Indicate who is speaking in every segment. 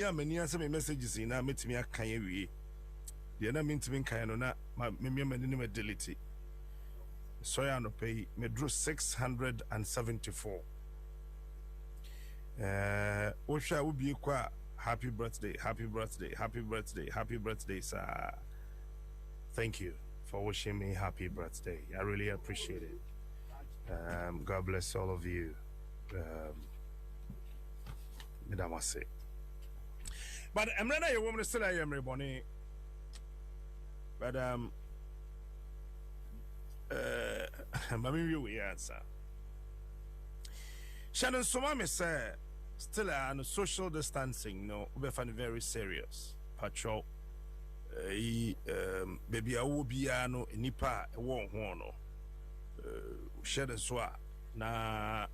Speaker 1: Yeah, many answer me messages in a meet me a can we. The other mean to me kind of not my minimum delete. So I no pay me drew 674. Osha will be qua happy birthday, happy birthday, happy birthday, happy birthday, sir. Thank you for wishing me happy birthday. I really appreciate it. God bless all of you. Midamase. But I'm not a woman still I am reborn. But Mami we answer. Shannon Somame say still on social distancing, no, we find very serious. Patrol baby I will be no nipa e won ho no. Shannon so na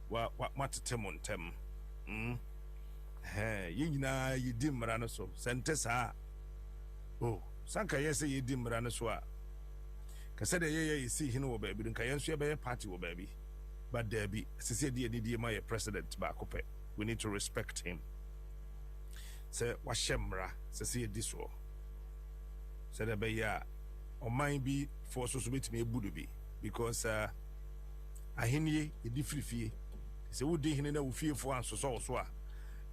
Speaker 1: wa matetemontem. Yina yidi mmara no so sente saa oh sanka yesi yidi mmara no so a ka se de ye si hinu wo baabi nka yenso ye be party wo baabi but there be sisi de my president ba kope we need to respect him se wa shemra sisi di so se de be ya o man bi for so betimi ebudu bi because ahenie edi frifie se wo di hene na wo fie fo anso so a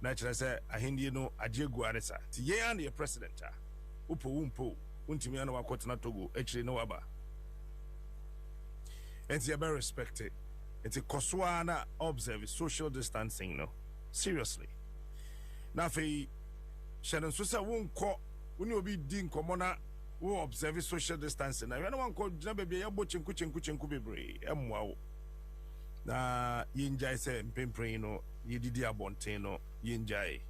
Speaker 1: naturally say ahindie no agegu aresa ti ye and the president upo wumpo untimi ana wakotena Togo actually no waba enti you be respected enti koswa na observe social distancing no seriously na fe shedan so say wonko woni obi di nkomo na wo observe social distancing na yana wanko gina bebe ya bo chenku bebre emwa wo na yinjai say mpempren no yididi abonten no yinjai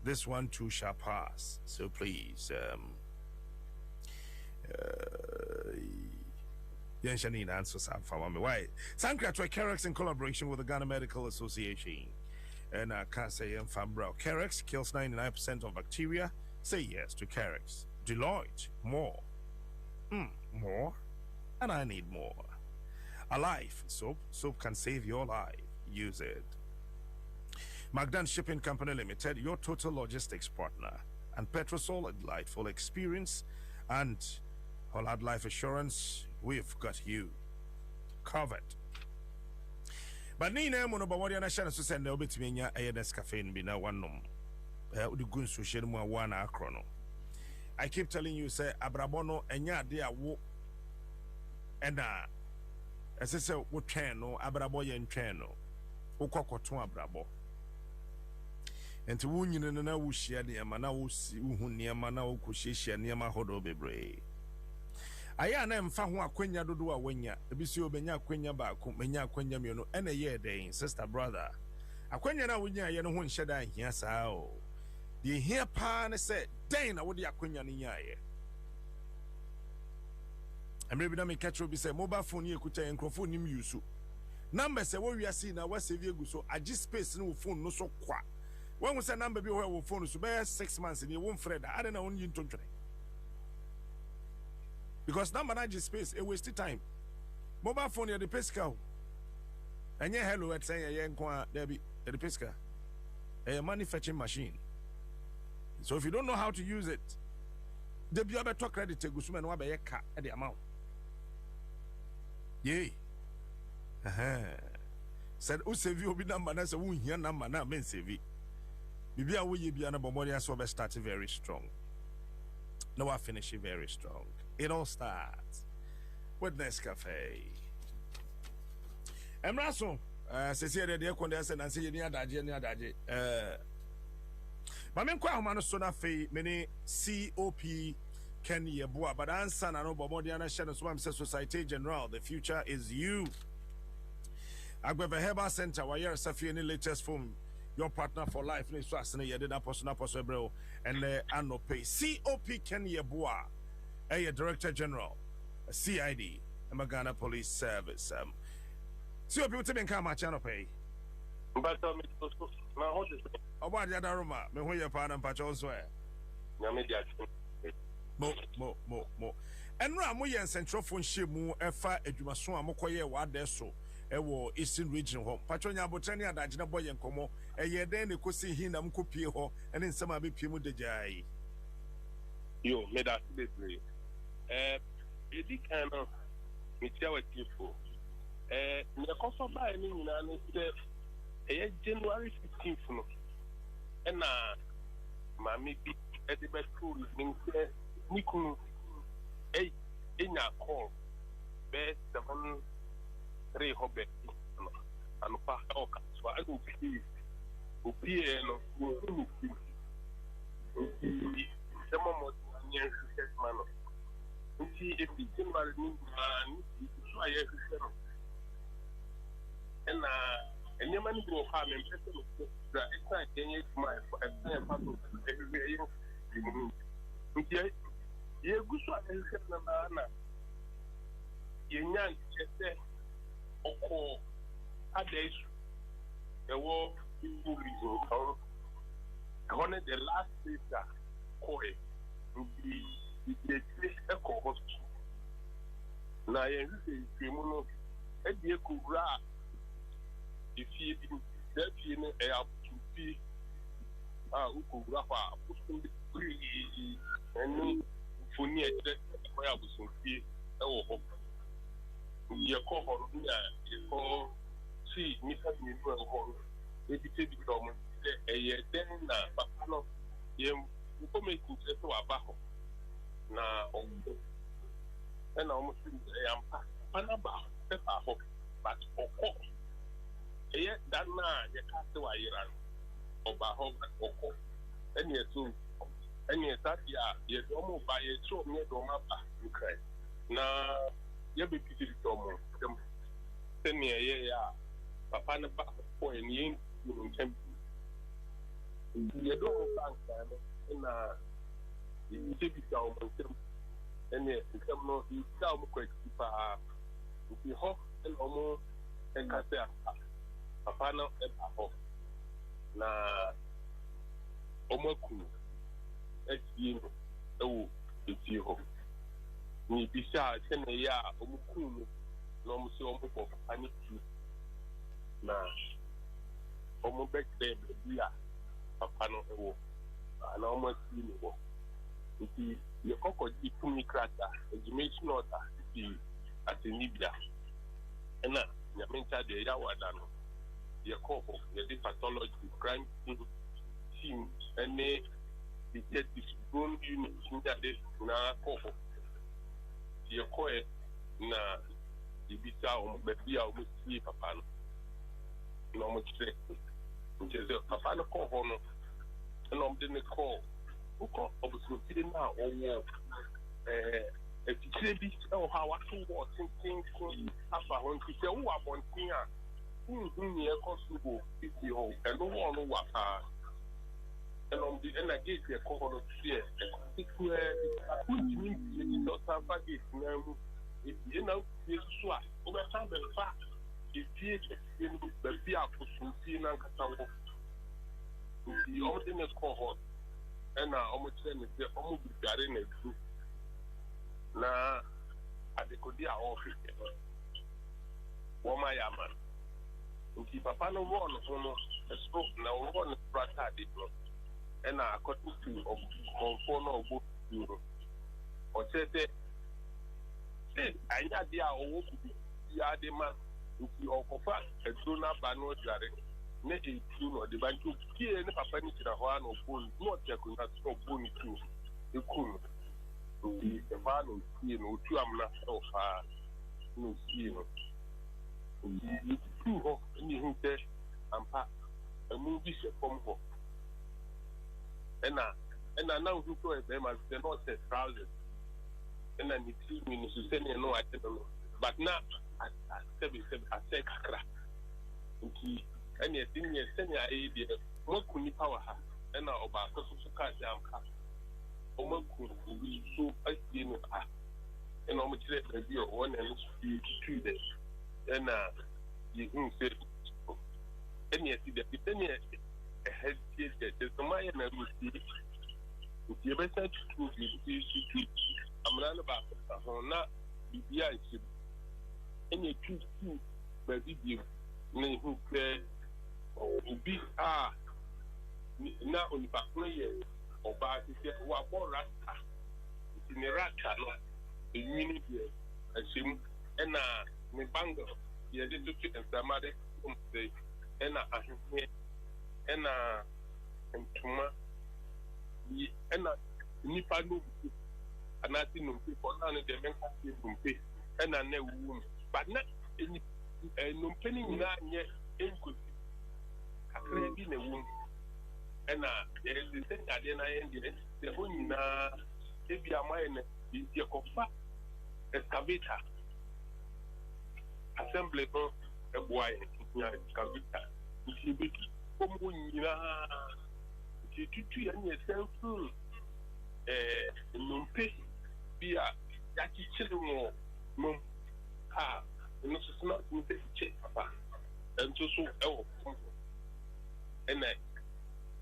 Speaker 1: this one too shall pass so please Yanshani answers for me why Sankra to Carex in collaboration with the Ghana Medical Association and I can't say Fambro Carex kills 99% of bacteria. Say yes to Carex. Deloitte more and I need more. Alive soap can save your life. Use it. Magdan Shipping Company Limited, your total logistics partner, and Petrosol, a delightful experience, and Holad Life Assurance. We've got you covered. But Nina Monobawadi and Shannon to send the Obitminia Aedes Caffeine be now one num. The Gunsu Shedma one acrono. I keep telling you, say Abrabono and ya dear wo and as I say, what treno, Abraboya and treno, Okokoton Abrabo. And to wound you and I share the Amana near Mana Okushi near my Hodo Bebre. I am Fahua Quenya do Wenya, the Bissio Benya Quenya Baku, Menya Quenya Miono, and a year day, sister brother. A Quenya Winya, you know, one shada, yes, how. The here pan said, Dana would ya Quenya Niaye. And maybe na me catch up say mobile phone ye kuta enkrofo nim yusu number say what we are seeing na what save you so agi space no phone no so kwa when we say number be where phone so be 6 months and you won't fred I don't know on you tontre because number na agi space e waste time mobile phone ye the pesca and ye hello at say ye nko there be the pesca a manufacturing machine so if you don't know how to use it the be able to credit to gusuma no be ka at the amount. Yay. Said o save you be number na say won hia number na men save. Bibia wo ye bia na bomori aso be start very strong. Now I finish it very strong. It all starts with Nescafe. Emraso se se de kondense na se ye ni adaje ma men kwa homa so na fe many COP Ken Yeboa, but answer na no bomodiana share so am say Society General. The future is you. Agbebe Herbal Center where you safi any latest from your partner for life ni so asene ye dey na personal bro and anope COP Ken Yeboa a Director General CID Ghana Police Service COP we take come match anope
Speaker 2: but me na hold this
Speaker 1: oba dia daruma me ho ye pa na mpacha also
Speaker 2: na me dia
Speaker 1: mo enra mo ye nsentro phone shemu efa adwumaso a mokoye wa de so ewo Eastern region ho patronya abotani adagena boye nkomo eye den ne kosi hin na mkopie ho ene nsema be pie mu dejai
Speaker 2: yo me that bebre edi kan no me tia wa tifo me koso ba ni nyina no se January 15th no na mami bi edi be tool ni se nikunu enya call be 7 hobe no anupa oka so I go be opie no wo demo mo nyen set mano nti ebi January ni man so aye no na enyema ni go ha me pese no da extra kenye my extra part of every year nti ye guso aye na yenyan chese oko adesu ewo ibu reason kan one the last day that koi the echo hospital na yen se mu no e die kura ifie bi that fie no e apupi ukura kwa pusun bi enu foni e de ko ya busun fie e wo ho ye ko ho no ya ye ko si mi sa mi no ho e bi te bi do mo ye den na papa no ye ko me ku se to aba ho na o e na o mo si e ampa pana ba e pa ho but oko ye dan na ye ka se wa yira oba ho oko eni etu eni etabia ye do mo ba ye cho me do ma ba nkrai na ye be piti do mo dem teni ye ya papa na ba ko eni ntem ye do mo bank na ye bi ta o mo ntem eni ntem no ye ta o mo ko pa nti ho en o mo en ka se papa na e ba ho na o mo ku e ti no e wo e ti ho ni bi sha se na ya o mo ku no na o mo se o mo ko papa ni ti na o mo be de bi ya papa no e wo na o mo ti ni wo nti ye kokko di tumi krata education order di atenibia na nyamencha de ya wada no ye kokko ye di pathology crime team ene detective bone unit ndade na kokko ye koe na ibisa o be bia o musi papa no no mo tse nje papa no kokko no no mde ne ko uko obusuti na owo etire bi o ha wa to wo tintin ko afa hon ti se wo abontin a ni e ko sugo ti ho e no wo no wa pa e no mde na gate e ko ho ti e ti ku e ku ti ni ti to ta fa gate na mu e na ti su a o be ta be fa e ti e ni be bi a ko su ti na nkata wo ti o de ne ko ho ena omo kire ne se omo bigare na du na adekodi a office wo ma ya man nti papa no wo no no espo na wo no prata de do ena according to konfo no ogbo duro o chete anya dia owo ku ya de ma nti okofa edo na ba no jare ne e tu no de bantu kie ne papa ni tira ho ano bone no te ko na so bone tu e ku nti e ba no kie no tu amna so fa no kie no nti tu ho ni hinte ampa emu bi se pom ho ena na hu to e be ma se no se trousers ena ni ti mi ni se ne no ate no but na sebi ase kakra nti ene tinye senya edi moku ni power ha ena oba ko so ka jam ka o moku so asie no ha ena o mo kire da bi o wona no tu de ena yi se ene ti de tenye head de so ma na rusi nti e be sa tu bi amna no ba ho na bibia nti ene tu baby give me who said, oh, be now on the back or bad is what more rasta in a rata, a minute a sim, and a bangle, the little and somebody say, and and Tuma, and Nipa no, and I think no people, none of them can pay, and I know woman, but not any no penny yet, in good. I can't be a woman. And there is the thing that then I ended the one if you are mine is your cofa excavator assembly a boy excavator which you be from you and yourself no pay be a that children no and this is not in the check papa and so and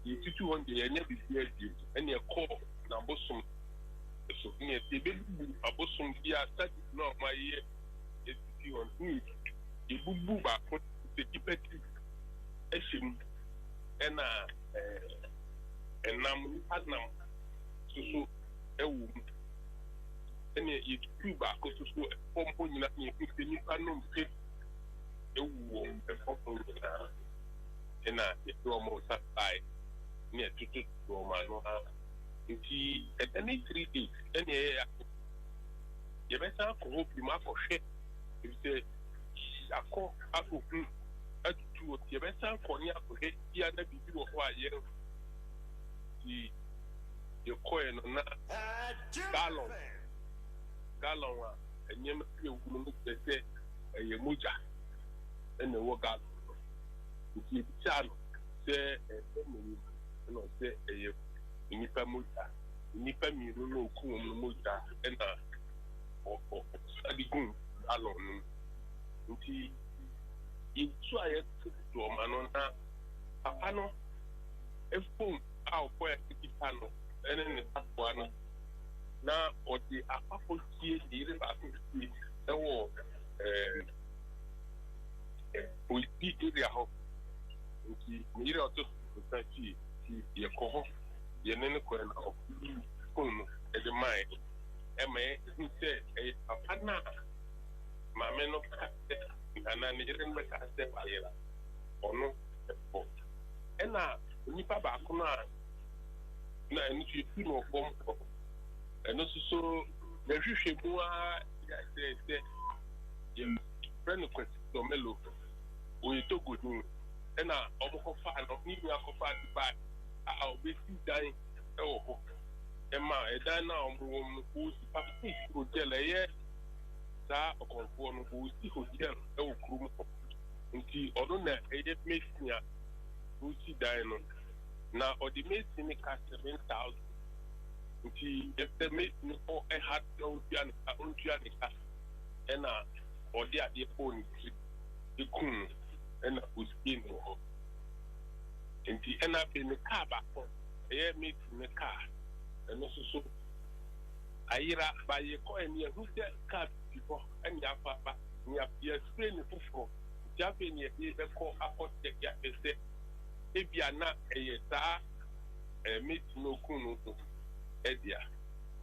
Speaker 2: you 200 and every year and your call number some so near the baby about some year that is not my year if you want me you boo back the debate and I'm partner so and you two back to so a point in that you can take a woman and it's almost by near to Roma. At any 3 days, any you better hope you might for shit. If they are called up to you better for near for hate the other people of why the coin on gallon, and you look at a muja and the work out. If child say say a nipa muta, nipa mi no kum muta, and or study gun alone. It's why to a man on a panel, a phone out where the panel, and then the one. Now, or the apple here, the river, the war, we speak area hope. Near to the your coho, your name of at the mind. M.A. said a partner, my men of and I didn't make a step or no. And now, Nipa Bakuna, and you know, and also so the Shibua, the friend of Domelo, we took good news. And I almost find of me, I could find the back. I'll be dying. Oh, Emma, a diner who's Papi Hotel, yes, that or conform who's the hotel, oh, crew. Until other than a makes me who's the diner. Now, or the mates in the cast 7,000. Until if the mates for a hard own piano, and or they are the phone, the coon. And was in and the end up in the car back home. I meet in the car, and also so I hear by a coin near who that car before and your papa, you have the explain the before. Jumping your ear, call up on the gap and say, if you are not a star, meet no kuno, Edia.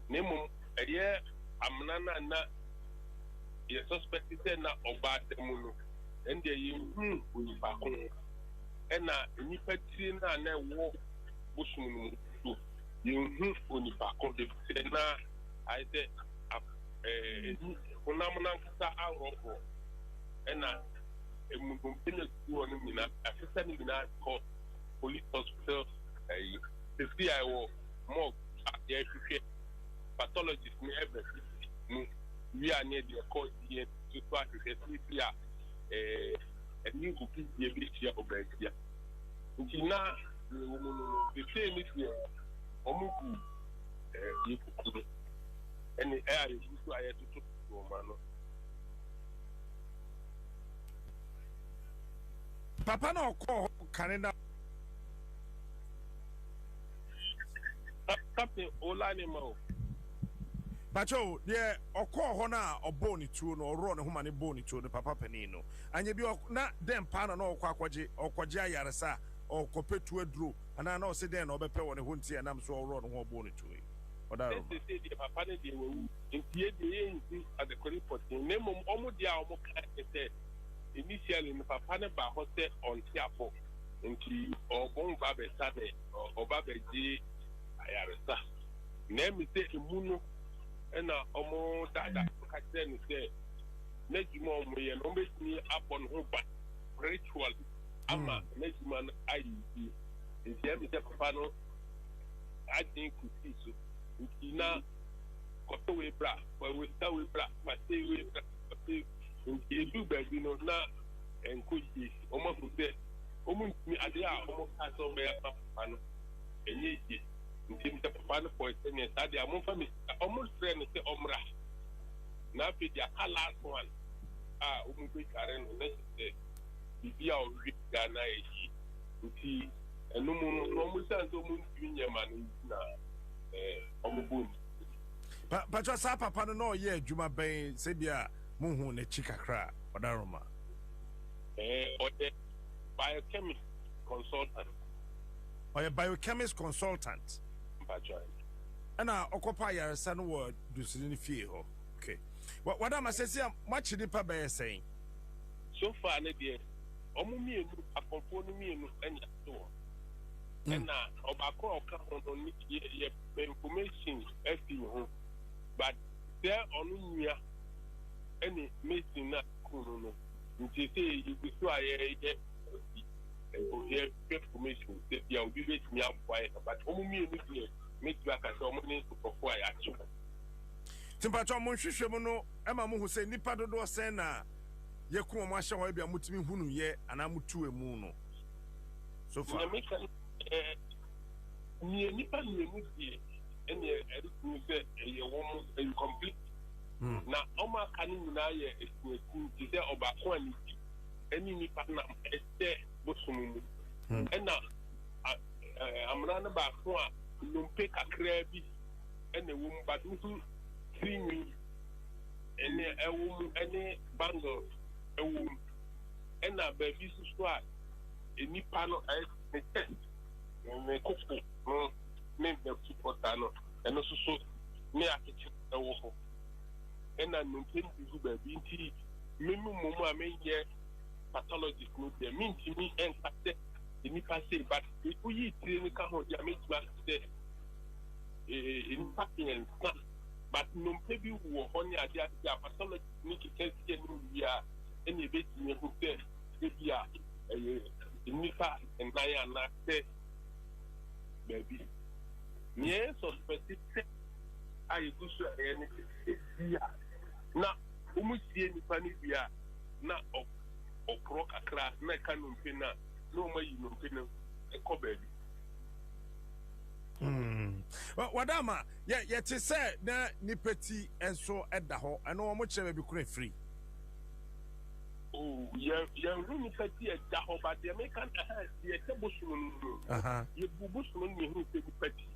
Speaker 2: Nemo, a year, I'm not a suspected not or bad the moon. And they will back on. And any petty and a walk bushman to you only back on the Sena. I said, phenomenal hour and a movement to one minute, assistant in that called police hospital. 50 I will more at the pathologist never. We are near the court here to try to get and you could be a bit here over here. Until now, the same is here. Omuku, you could, and the air is required to talk to a man.
Speaker 1: Papa no call Canada.
Speaker 2: Captain Olanimo.
Speaker 1: Pacho, yeah, oko hona oboni tu no ro ne homa ne boni tu ne papa panino. Anye bi na dem pa na okwaje ayaresa o kopetu aduro ana na o se den na obepe woni honti enam so ro no ho boni tu. Oda ro.
Speaker 2: They the papa ne dey wu. Ntie dey yin at the report. Nemo omo dia omo ka say initially the papa ne ba ho say on tiafo. Nti ogbon ba be sade oba be ji ayaresa. Na mi say imuno and almost that I said, let you more and almost me up on her back ritual. Ama, next man, I use in the end, Pano, I think to see so. Now, got away black, but we start with black, but stay with black. In the do baby, you know, now and could be almost say, almost me, I dare almost has over and yes. Ntim te papa no for senior study amon family almost friend say omra na fi dia last one umu be karen no say bibia o wi Ghana yi nti enu no mu san so mu ntwi ma na omubu
Speaker 1: pa sa papa no ye adwuma ben se bia mu hu ne chikakra odaroma
Speaker 2: o de biochemist consultant
Speaker 1: biochemist consultant. And occupy your son word do sin fear. Okay. What am I saying? Much deeper by saying.
Speaker 2: So far, Nadia, Omumi, a component me and so on. And now, Obako come on information, everything. But there on me any missing that Kuno. You say you could try here information that you will be me up by, but only make you a money to perform action.
Speaker 1: Timpacho Monshishemo no, Emma Mu say Nipa do Sena, Yaku Masha will be a mutimi hunu ye, and I'm to a moon. So far, near Nipa Muti, and you say a woman incomplete. Now, Oma Kanina is there about one, any Nipa is there. And now I'm running back one, no pick a crabby and a woman, but who see me and a woman, any bangle, a woman, and a baby to swat a new panel as a test. And they cook, name them support and also so near kitchen a woman. And I'm not going to do baby tea. Maybe Mama may get. Pathologist no dey mean to me and say the nipa say but if we train ka ho dia make ma say in patient but no maybe wo ho ni ade ade pathologist ni ke say no bia any bit me ho say bia nipa and na na say baby yes so specific I go so any bia na umusie nipa ni bia na okro kakra na kanu pena no mayi no pena e ko baby wadama ye te say na nipeti enso eda ho eno mo chere bi kura free
Speaker 2: oh ya rumi peti eda ho ba de me kan ye te bosuno no ye bubusuno ni hu te peti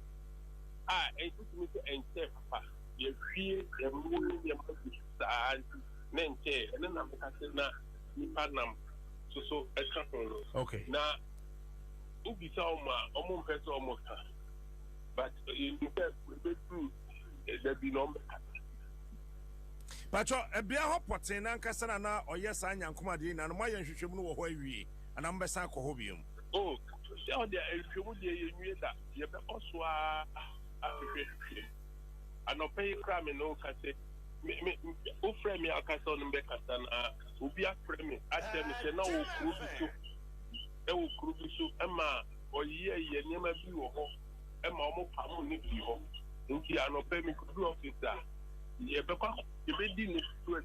Speaker 2: en tu mi te enche papa ye hwie ye mu ni ye ma bi sa na enche na me ka se na Nipanam, so a couple.
Speaker 1: Okay.
Speaker 2: Now, Ubi Salma, almost better almost. But in fact, we do there be no.
Speaker 1: Pacho, a beer hop what's in Ancasana or yes, I am Kumadin and my young no way, and I'm Bessan Cohobium.
Speaker 2: Oh, so there is you that you also are and no pay crime and no cassette. O frame me akasa on mbeka sana obi aframe me ate me se na wo kru bi so ema oyiye ye nyema bi wo ho ema omo pamo ni bi ho nti anope me kudu officer ye be kwa ye be di ni so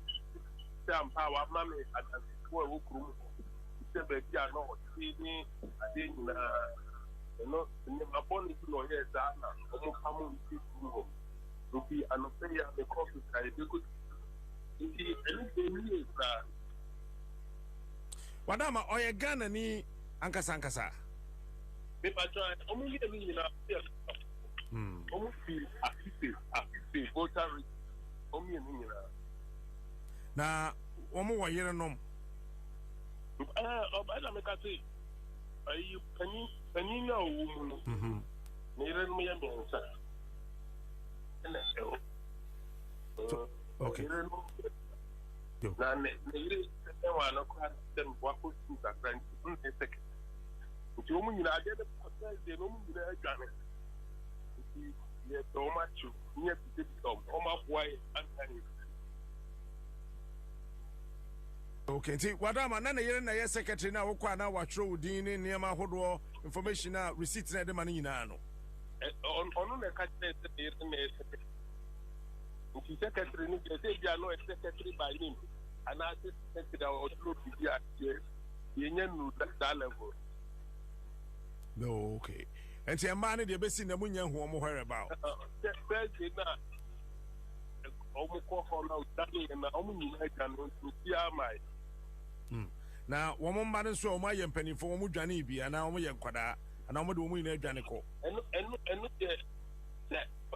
Speaker 2: sam power mama ate wo kru se be bi ano ti ni ade nyina no ni maboni ti no ye za na omo pamo ni bi ho nti anope ya me coffee kai be good nti anything is
Speaker 1: wadama oye Ghana ni ankasa
Speaker 2: me patron omo ye mi na omo fi assist voter
Speaker 1: na omo wo yere nom
Speaker 2: Oba make say ayi pani na owo mu no na yere no ya mensa na
Speaker 1: okay
Speaker 2: na yere wa no kwa dem wa ko su ka gran nti nti omo nyina ade de process de no mu nyina adwane nti ye to ma chu nye bi tom o ma boy antani.
Speaker 1: Okay, see, Wadama, Nana Yena, secretary now, Okwana, Watro, Dean, Niama Hodo, information, receipts, and the money nano.
Speaker 2: On the cabinet, the secretary, they are not secretary by him, and I said, secretary, or through the union that level.
Speaker 1: No, okay. And see a man in the best in the Munya who I'm aware about.
Speaker 2: Thursday night, almost call out that and only I can see my.
Speaker 1: Now, one man so my penny for Mujani be and now my quada, and I'm doing a janico.
Speaker 2: And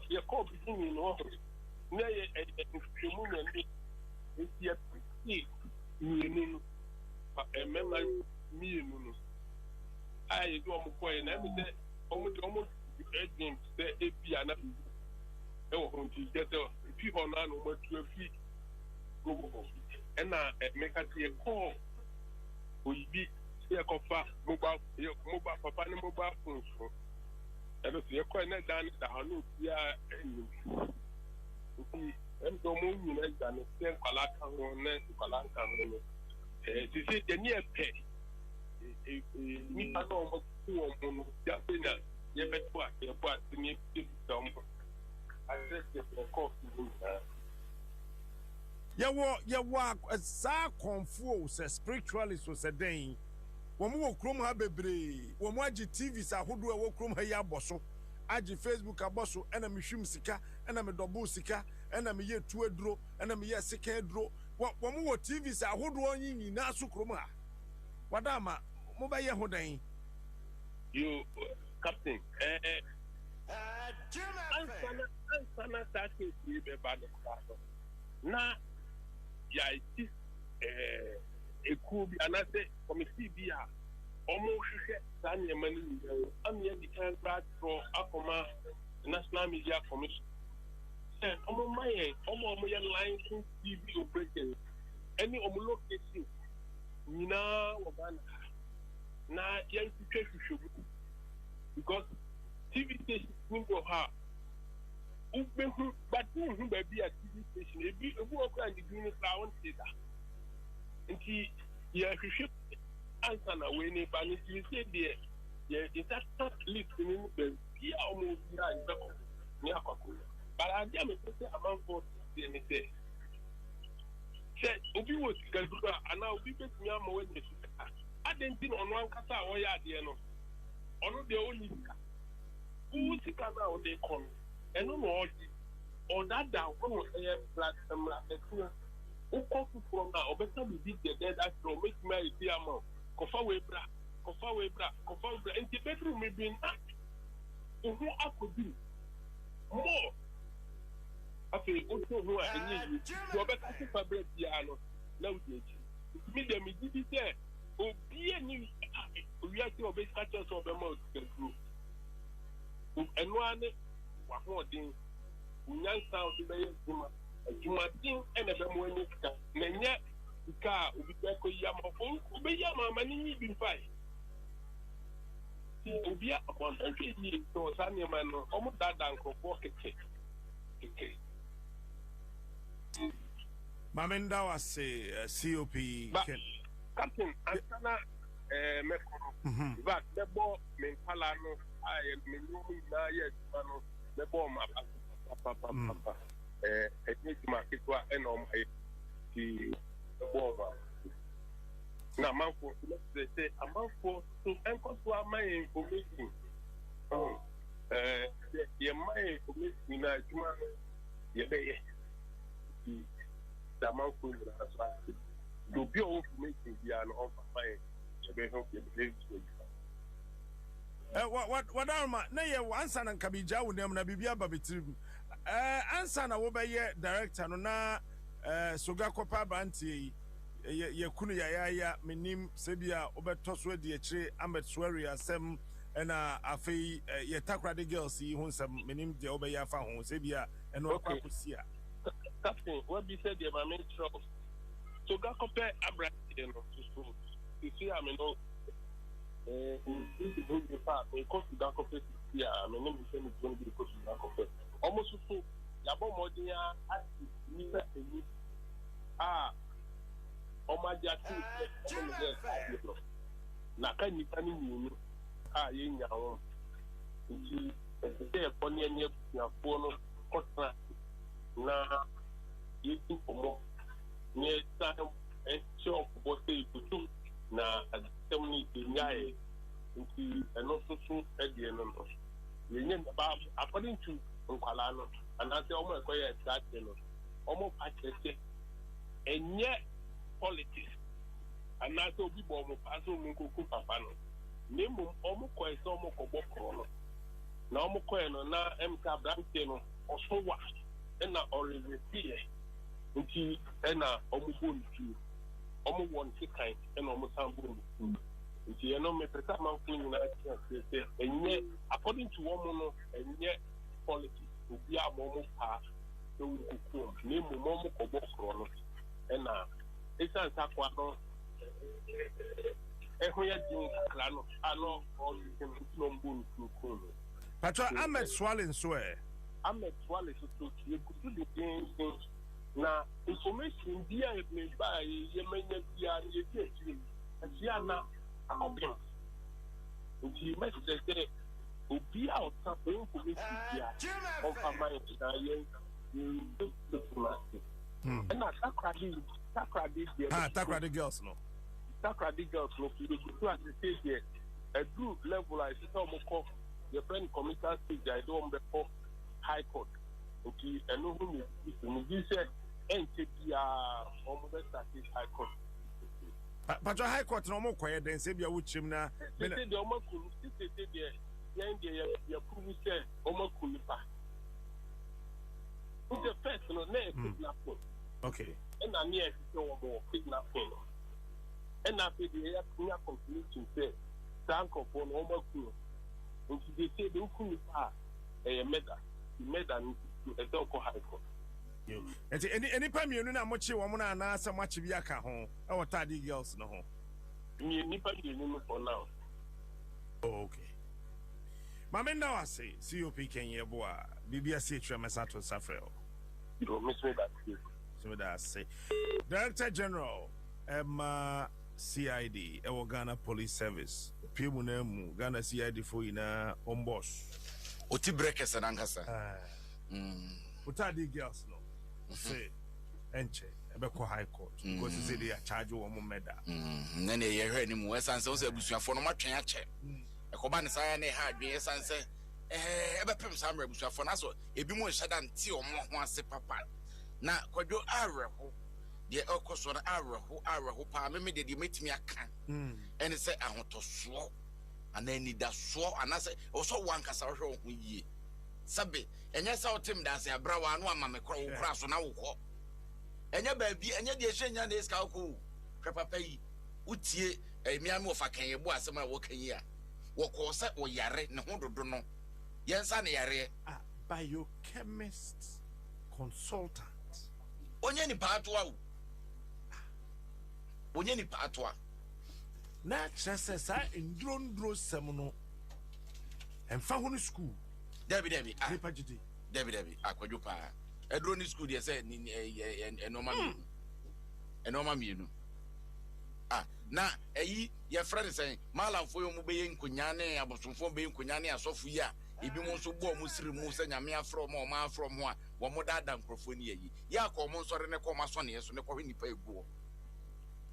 Speaker 2: your call beginning in office. Nay, it's yet meaning a member me. I do and everything almost urgent say a piano. Oh, get people now over 2 feet. Go and I make a call. We be here mobile papa and mobile phones. And if you're quite not done, the Hanu, and the moon is done, then Kalaka or Nancy Kalaka. This is the near pay. Me, I know who just in that. You bet what you're part to me. I said, the cost.
Speaker 1: Ya walk a sa confuse spiritualist was a day. One more chrome have a bre, one more TVs are who do a walk room here bosso. Aji Facebook a bosso, and I'm a shim sika, and I'm a double sika, and I'm a year to a draw, and I'm a year sick draw. What one more TVs are who do on in Nasu Kroma? Wadama, mobile Yahodain.
Speaker 2: You, Captain, Now, yeah, it is a cool be another committee be almost Daniel Manu. I'm here because that for Akoma National Media Commission. And my line to TV operating any location. Nina Wagana. Now, young situation because TV station will have. But who be a TV station? If you walk around the green flower, and he, yeah, he should answer away, but if you say there, yeah, it's not listening, but he almost near but I damn it, among 40 and he said, if you was Gazuka, and now we bet me on when I didn't think on one cassa or yard, or the only who's the car now they come. And no more on that down, black and who come from now, or better be the dead after make my dear mom. Coffaway black, and the bedroom may be not. Who I could do more. I feel also who I need you. Better fabric piano. No, medium is there. Oh, be any reality of base catchers of the mouth. And one. What more thing? We now sound the way you might think and a more Nanya, the car will be back with Yamaphone, obey Yama, money in five. Obia upon 20 years, so Sanya man, almost that uncle for okay.
Speaker 1: Mamenda was a COP.
Speaker 2: Captain, Antana, Mekoro, but the ball, Palano, I am moving now yet, the bomb, Papa, a market and on the bomb. Now, Manfo, they say, a mouthful to anchor to my information. Oh, the my information, the mouthful to be all information beyond all my
Speaker 1: what are my nay answer and Kabija with them na Bibia Babitrim answer na wobaye director no na soga kopa branti ye kunu ya menim sebia obeto so di ekire Ahmed Swari asem na afei ye takrade girls yi hu nsem menim de obeya fa hu sebia eno akwa kosia
Speaker 2: captain what be said the main trouble soga kopa abranti no so you see I mean no this is the part we cost soga kopa here I mean me say me going to be cost soga kopa almost so yabo modern ni Omajati na ka nipa ni nyinu ye nyawo nti e ko ne ne buafo no kotra na yiti komo ne ta shop bo se tutu na adem ni nyae nti eno susu e de no no ye nye ba according to nkwala no anase omo e ko ye that no omo pakete enye politics and not to be bomb paso mungu kupapano nemu omu ko eso omu ko bokro no na omu ko no na MK branche no osowa na orevie nti na omu bontu omu won kikan na omu sambu nti eno me pesa man kun na say enye according to omu no enye politics obi amomu pa so ku nemu omu ko bokro no na esa sakwa no ehoya din klano ano all no mbun ku
Speaker 1: Patro Ahmed Swalin so
Speaker 2: Ahmed Swalin so to you could do the thing na information dia e me ba ye menya bia ye tie asia na akobin nti message say obi out some information dia on family na ye and na
Speaker 1: takrade girls no you go to say there a group level I see some call your friend committee stage I don't be for high court okay and no who you said NTPR almost high court but high court no more quiet then say bia wuchim na
Speaker 2: say the omo kunu say there then you prove say omo kunu pa the first no na kidnapping
Speaker 1: okay
Speaker 2: and I near to more kidnapping and I feel the air conclusion say thank you for no more cool and they say the cool pa a meda to a dog high court
Speaker 1: any time you know much woman and answer much biaka home our tardy girls no home
Speaker 2: nipa you for now
Speaker 1: okay Mama now I say COP Kenya boa BBS Tremesato Safrel
Speaker 2: you miss me that
Speaker 1: so that say Director General CID Ghana Police Service people name Ghana CID for ina on boss
Speaker 3: oti breakers nankasa
Speaker 1: utadi girls no say enche ebeko high court because say they are charge one meda
Speaker 3: na na ye hwe ni mu esanse wo se abusuafo no matwen ache ekoba ne saya ne ha adwen esanse ebepem samra abusuafo na so ebi mu nhada nti omo ho ase papa na kwadwo areho de okoso na areho pa me de metimi aka ene se ahotoso anani da so anase oso wankasa hwe ho yie sabe enye sa otem danse abrawa anu amame kro wo kra so na wo kọ enye baabi enye de ehwenya na eska ko hwe papa yi utie emiame ofa kan ye bo asema wo kan yi a wo ko se wo yare ne ho dodo no yensa ne yare
Speaker 1: biochemist consultant
Speaker 3: onye ni paatwa onye ni paatwa
Speaker 1: na chese sa ndrondro sem no emfa ho no school
Speaker 3: Debbie
Speaker 1: Debbie
Speaker 3: akwadwo pa edroni school de say enoma mienu na eyi ye friend say malamfo yo mu beye nkonya ne abosomfo beye nkonya ne asofu yi a ebi mo nso bo mo siri mu se nyame afro mo ma afro mo a wo mo dada nkrofo ni yi ya ko mo nsore ne ko ma so ne yeso ne ko hwe nipa eguo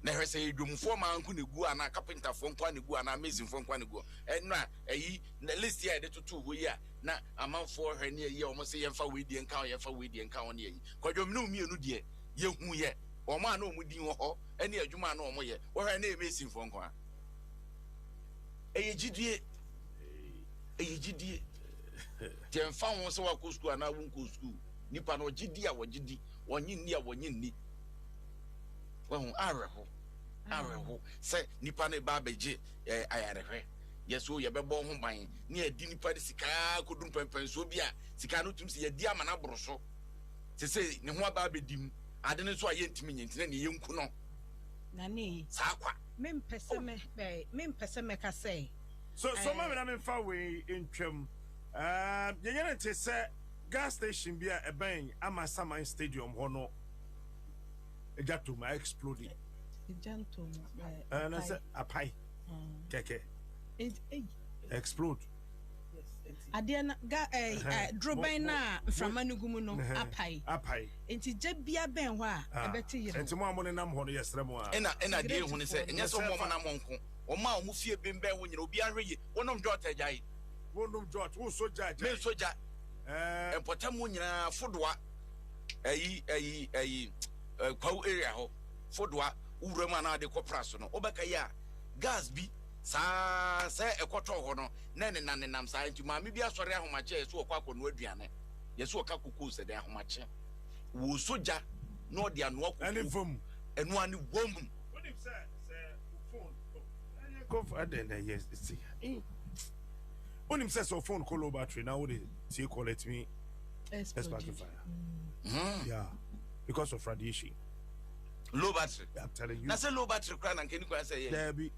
Speaker 3: na hwe say edwumfo ma nko ne gu ana carpenter fo nko ne gu ana amazing fo nko ne gu na eyi na list ya de tutu ho yi a na amanfo hwe ne yi o mo se yemfa we die nka o yemfa we die nka o ne yi kwadwom ne omienu die ye hu ye o ma na o mu din ho ene adwuma na o mo ye wo hwe na amazing fo nko a eyigidie jemfa won se wa ko school ana won ko school nipa no gidi a wogidi wonyi ni a wonyi ni won areho say nipa no ba beje ayarehwe yeso ye bebo ho ban ne adi nipa de sika kodum pempen so bi a sika no tum se ye di amana boroso se ne ho aba bedim ade ne so aye ntimi nyentine ne yenku no
Speaker 4: na ne
Speaker 3: sakwa
Speaker 4: mempese me ka say
Speaker 1: so ma me na me fa we ntwam ye yere te say gas station bi a eben Amasaman stadium ho no ejato ma exploding
Speaker 4: ejanto
Speaker 1: na say apai keke explode
Speaker 4: adena droban na framanugumu no apai enti jabia ben ho a ebeti yire
Speaker 1: enti mo amone nam ho no yesrem a
Speaker 3: ena de hu ne se enye so mo na monko o ma o mu fie bemben ho nyina obi ahweye wonom jota jai
Speaker 1: wonom jota wo soja jai
Speaker 3: me soja empotamu nyina fodoa kwa area ho fodoa uwura ma na de kopra so no obeka ya gas bi sa ekoto ho no na ne nam sa nti ma me bi asore ahomache yeso okwa kono aduane yeso oka kuku se de ahomache wo soja no de anu akuku
Speaker 1: ani vom
Speaker 3: enu ani wom
Speaker 1: onim se phone go for the yes see onim se so phone call battery now what they call it me sparking fire yeah because of radiation
Speaker 3: low battery
Speaker 1: I'm telling you
Speaker 3: na say low battery kra na nkeni kwa say
Speaker 1: there be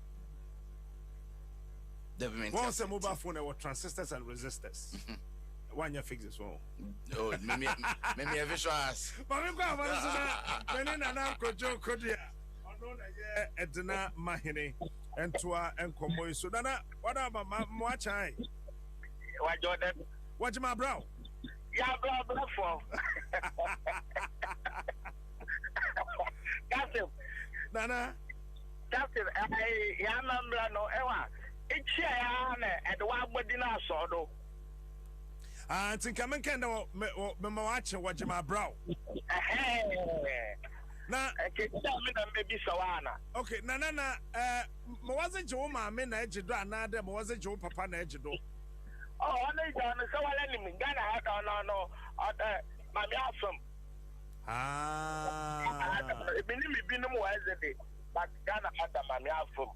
Speaker 1: once a mobile phone with transistors and resistors. One year fix this one.
Speaker 3: Oh, maybe a visuals.
Speaker 1: But we go when in an uncle Joe Kodia. I know that Edna Mahine and Tua and Comoy. So, Dana, what about my watch?
Speaker 2: What Jordan?
Speaker 1: Watch my brow.
Speaker 2: Yeah, blah for. That's him.
Speaker 1: Nana.
Speaker 2: That's him. I no ewa. It's and one body now so do.
Speaker 1: I think I'm kind of watching what my brow. Now,
Speaker 2: maybe Sawana.
Speaker 1: Okay, Nana, wasn't Joe, my men, edge, another, wasn't Joe, Papa, edge, do.
Speaker 2: Oh, I know, so I let him Ghana had no, my awesome. Been no more as a day, but Ghana had a mammy awesome.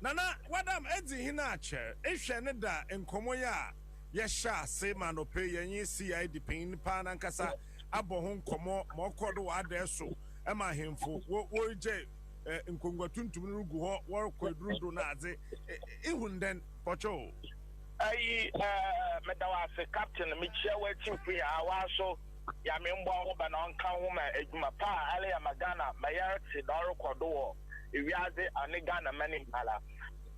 Speaker 1: Nana, what am Eddie Hinacher? If Shanada and Komoya, Yasha, say man, or pay any CI depending pan and Cassa, Abohon, Como, Mokodo, Adesso, Emma him for what were J. In Congatun to Rugu, work with Rudo Nazi, even then, Pocho.
Speaker 2: Madawase Captain Michelle waiting for our so. Ya membo ba na nka ho ma eduma pa ale ya magana mayarti doro kodo ewiaze ane Ghana mani mpala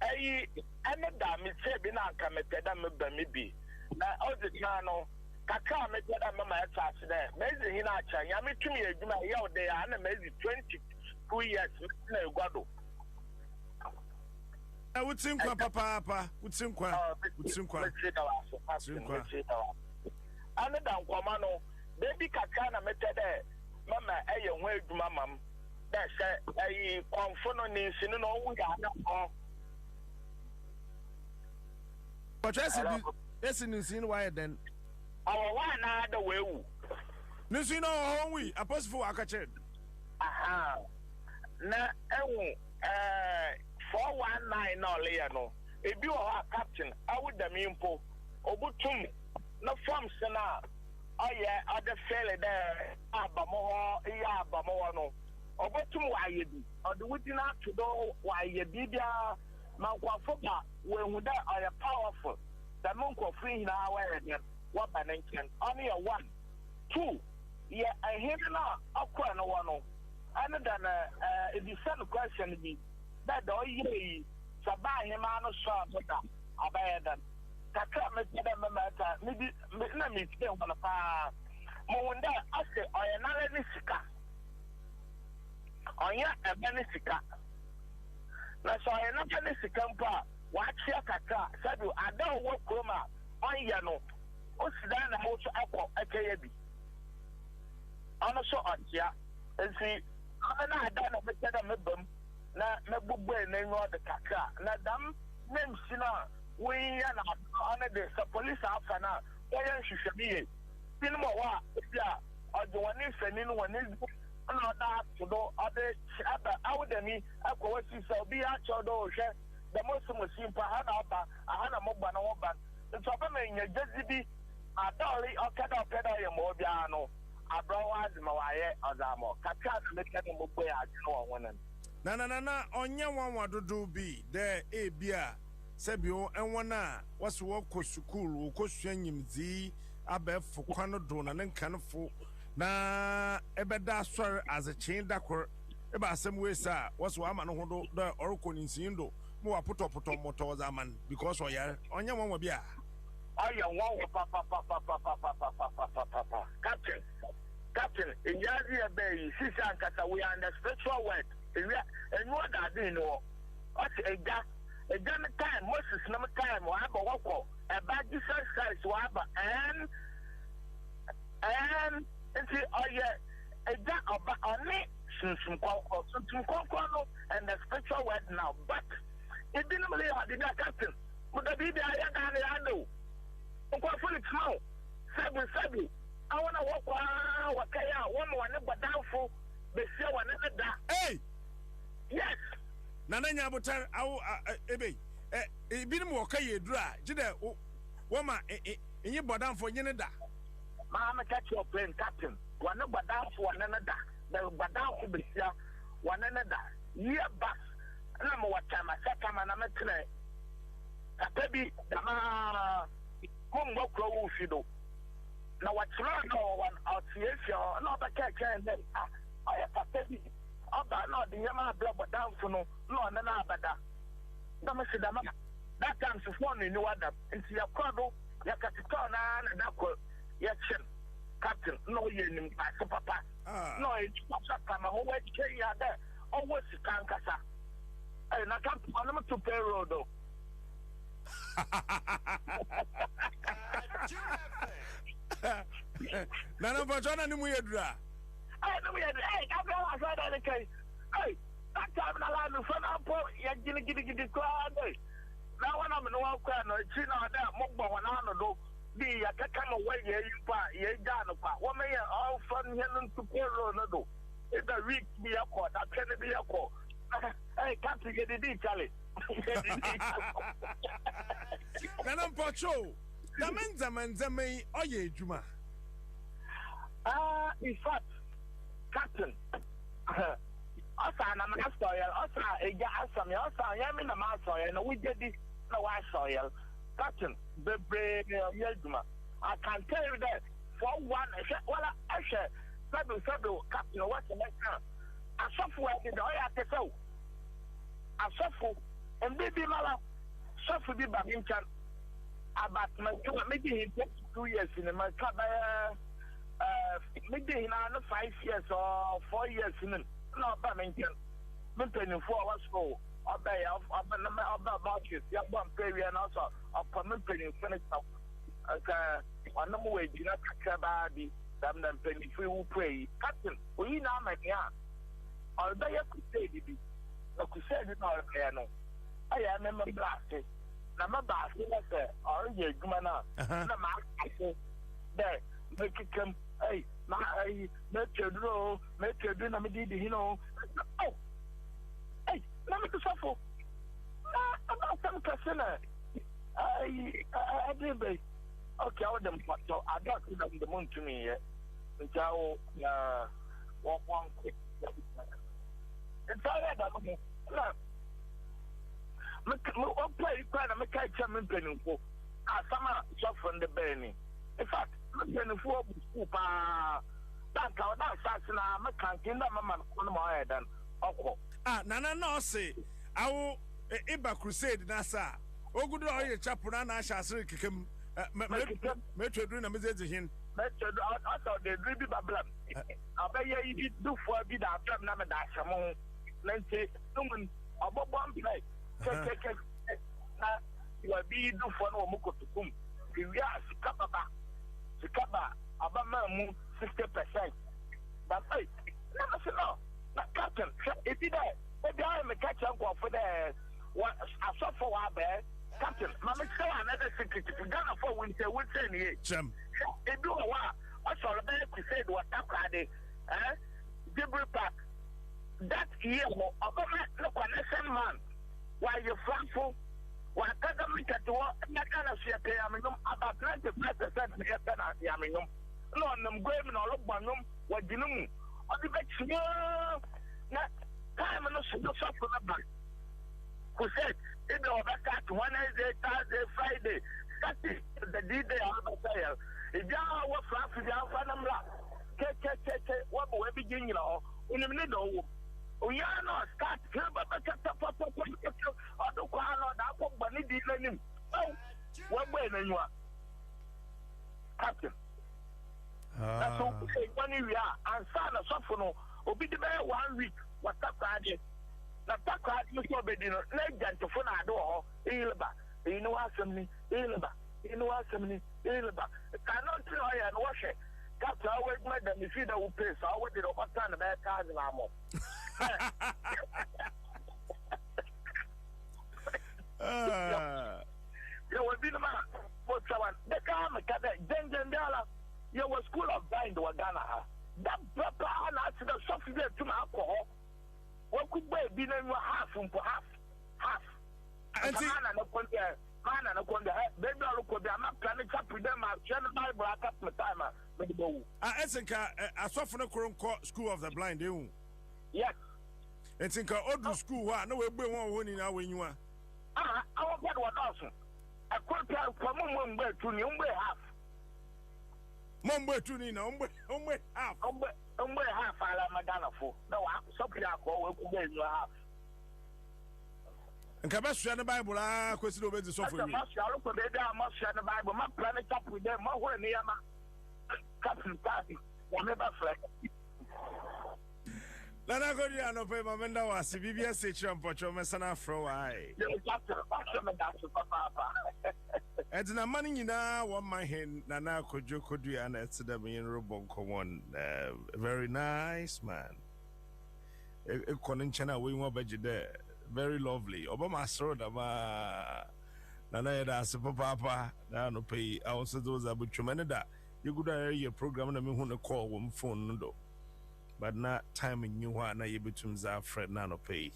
Speaker 2: ayi ene da mi se bi na aka meteda me ba mi bi na odika no kaka meteda me ma eta ase de mezi hina acha ya metumi eduma ya ode ya na mezi 22 years na egwado
Speaker 1: Utinkwa papa utinkwa
Speaker 2: ane da nkwama no baby kakana metede mama eye ho aduma mam da se ayi konfono ni nsinu no wu ya na ko
Speaker 1: but esi nsinu why then
Speaker 2: awo wa na da wewu
Speaker 1: nsinu ho wi apostle akache
Speaker 2: aha na ewu 419 no le ya no ebi wo captain awudam impo obutum na form sena oh yeah, other fella there, Abamoa, no. Or what to why you be, or the within out to know why you did ya, Manquafopa, when we are powerful. The monk of free in our area, what by nation, only a 1, 2. Yeah, I hear now, I'll cry no one. Other than if you send a question, be that all ye, Sabah him on a shop, but I bear Kaka meteda mamata maybe na me tell on the pa mo wonder ase oyana le sika onya ebe sika na so oyana le sika mpa wa chia kaka sabi ada wo kroma onya no o sida na mo so akọ akeye bi ono so otia enti ana ada na meteda mebam na megbugbe na nyo de kaka na dam nem sina
Speaker 5: we and on the police after now. Why should be? Cinema, yeah, or the one is sending one is not that to do other out of me. I go to be at your door. The most simple Hana Mobana Oban. The top of me, just be a dolly or cut off Pedro Mobiano. I brought Mawaya Azamo. Kaka, the Catambo, I know one.
Speaker 1: Na onya wan do bi there e bia sebio enwana was work ko school ko suanyimzi abefo kwano do na nkanfo na ebeda sor as a chain dakor e ba asem we sa was wa ma no ho do orko ninsindo mo wa poto moto zaman because oya onya wan wa bia
Speaker 5: oya wan papa captain in yazi be sisa nkata we are in the spiritual world. And what I didn't know, what's a time, Moses, no time, or have a walk, a bad Jesus Christ, and see, oh, yeah, a jack of on me, some and the spiritual word now, but it didn't believe I did not captain. But the baby I know, what for it now? Seven. I want to walk one but doubtful, they say one another.
Speaker 1: Hey!
Speaker 5: Yes.
Speaker 1: Nana Butar, ebe, binim waka ye dra, jide, woma, in your bodam for yenada.
Speaker 5: Mamma catch your plane, captain. One of badam for one another. The badam for be here, one another. Year bus. And I'm what time I set time and I'm a clear. A baby, the home work low, you do. Now what's wrong? One out here, not a catch and then I have a baby. No, the Yama blood down for no, none other. That time to phone in no other. Into your cordo, your capitana and that quote. Yes, captain, no, you in papa. No, it's not a whole way to carry out there. Oh, what's the cancasa? And I can't put them to payroll though.
Speaker 1: None of us on any way.
Speaker 5: Hey, that time I line in front of you're going to get the crowd. Now, when I'm in one corner, it's not that Mokba one on the be a come away, you done. What may all fun here to payroll? If the week be a court, I can't be a court. Hey, can't you get it, Charlie?
Speaker 1: Nanam Pacho, the men's a may, oh, ye, Juma.
Speaker 5: In fact, captain. Also, I'm a soil. Also, a gas. I'm in a master, and we did this. No, I soil. Captain, the brave Yelma. I can tell you that for one, well, I said, Fabio, Captain, what's the matter? I suffer in the oil at the show. I suffer, and baby Mala suffer the Babincan. About my maybe he takes 2 years in my club. Maybe in 5 years or 4 years in no Birmingham. Maintenance 4 hours for obey of about you. You have one period and also of permanent finish up. On the way, you not catch about the damn penny free will pray. Captain, we now make ya. Although you could say it, I could say it all piano. I remember blasted. Number basket, or you, Gumana. No, I say, there, make it come. Hey, my make your draw, make your dinner, you know. Oh, hey, let me suffer. About some person. I did. Okay, I them so I got them the moon to me. Until walk one quick. It's all right. Look, play quite a mechanic in penny for. I summer shop from the Benny. In fact, I'm going to go to that assassin. I'm a canteen. I'm on my head and
Speaker 1: Nana no say I will Eba crusade Nasa. Oh, good oil chapuna Nasha Srikim. Metro doing a message to him.
Speaker 5: Metro out the drippy bablam. I'll bet you do for a bit after Namadashamon. Let's say, woman, about one play. You are being do for no Moko to come. We are Sikaba, Abama 60%. But hey, never say no. Not captain, if you there, maybe I am a catch up for the what I saw for our bear. Captain, Mamma secret to Ghana for winter winter ni.
Speaker 1: Cham.
Speaker 5: E do wa also be crusade wa takrade Debris Park that year Obama no connection man while you frankful wa academic at what na kana share aminum about 95% me kana aminum no nam gwem no lo gbanum wa jinum odi be chiyo na time no so for na back crusade if you back at Wednesday, Thursday, Friday, Saturday, the D-Day, if you are what Francis, you are from what will be beginning now? In the middle, we are not start here, but the what way you are, Captain. That's all. When we are, and son of Sophono, will be the 1 week. What's up, Friday? Na takwa you so be dino na agent fo na do ho ilba inu asem ilba cannot tell you and wash it capture always make them see that we pay so I would do overstand the back cars na mo you will be the man for someone the car me kada jenjendala you was school of blind wa Ghana that papa na see the software to my alcohol. What could be then half from half. And man and a conda, baby, I look at them, I'm planning up with them. I've sent my brother up my timer.
Speaker 1: I think I saw from the School of the Blind, you. Yes. And think I do school, no way, one winning now when you are.
Speaker 5: I want what awesome. I could tell from one way to Number half.
Speaker 1: Mumbai to Nina, half.
Speaker 5: Half I am Madonna for. No, something I call you half.
Speaker 1: And Cabas the Bible, I question over the software.
Speaker 5: I must share the Bible. My planet up with them, more near my Captain Party. Whatever flag.
Speaker 1: Lana go ya no pay mamenda wasi bibia se champocho mesana fro ai. Edna mani nyina one my hen nana kojo kodua na etda me robonko one very nice man. E kono nchana we won baje there very lovely. Obama sro da ma nana yeda ase papa na no pay also those abutwemene da you good area program na me hu ne call wo phone no do. But not time in you na ye betum za friend na no pay.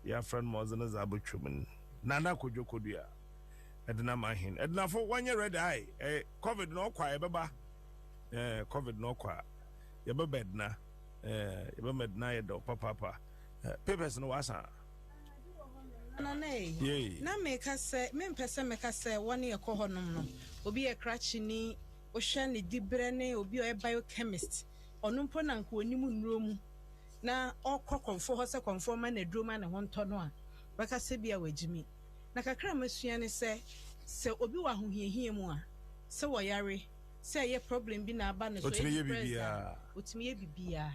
Speaker 1: Ya friend mo zana za butwem. Nana kojo kodua. Edna mahin. Edna for 1 year red eye. COVID no kwa e beba. COVID no kwa. Ye be bed na. Ye be med na ye do papa. Papers no wasa.
Speaker 4: Na meka se me mpese meka se woni ye ko honom no. Obi ye crachi ni o hwe ne dibre ne obi o e biochemist. Onumpo na nko onimu nromu na okọ konfo ho se konfo ma na droma na honto no a baka se bia wagimi na kakra masua ne se obi wa hohiehie mu a se wo yare se ye problem bi na aba ne so
Speaker 1: otimi ye bibia.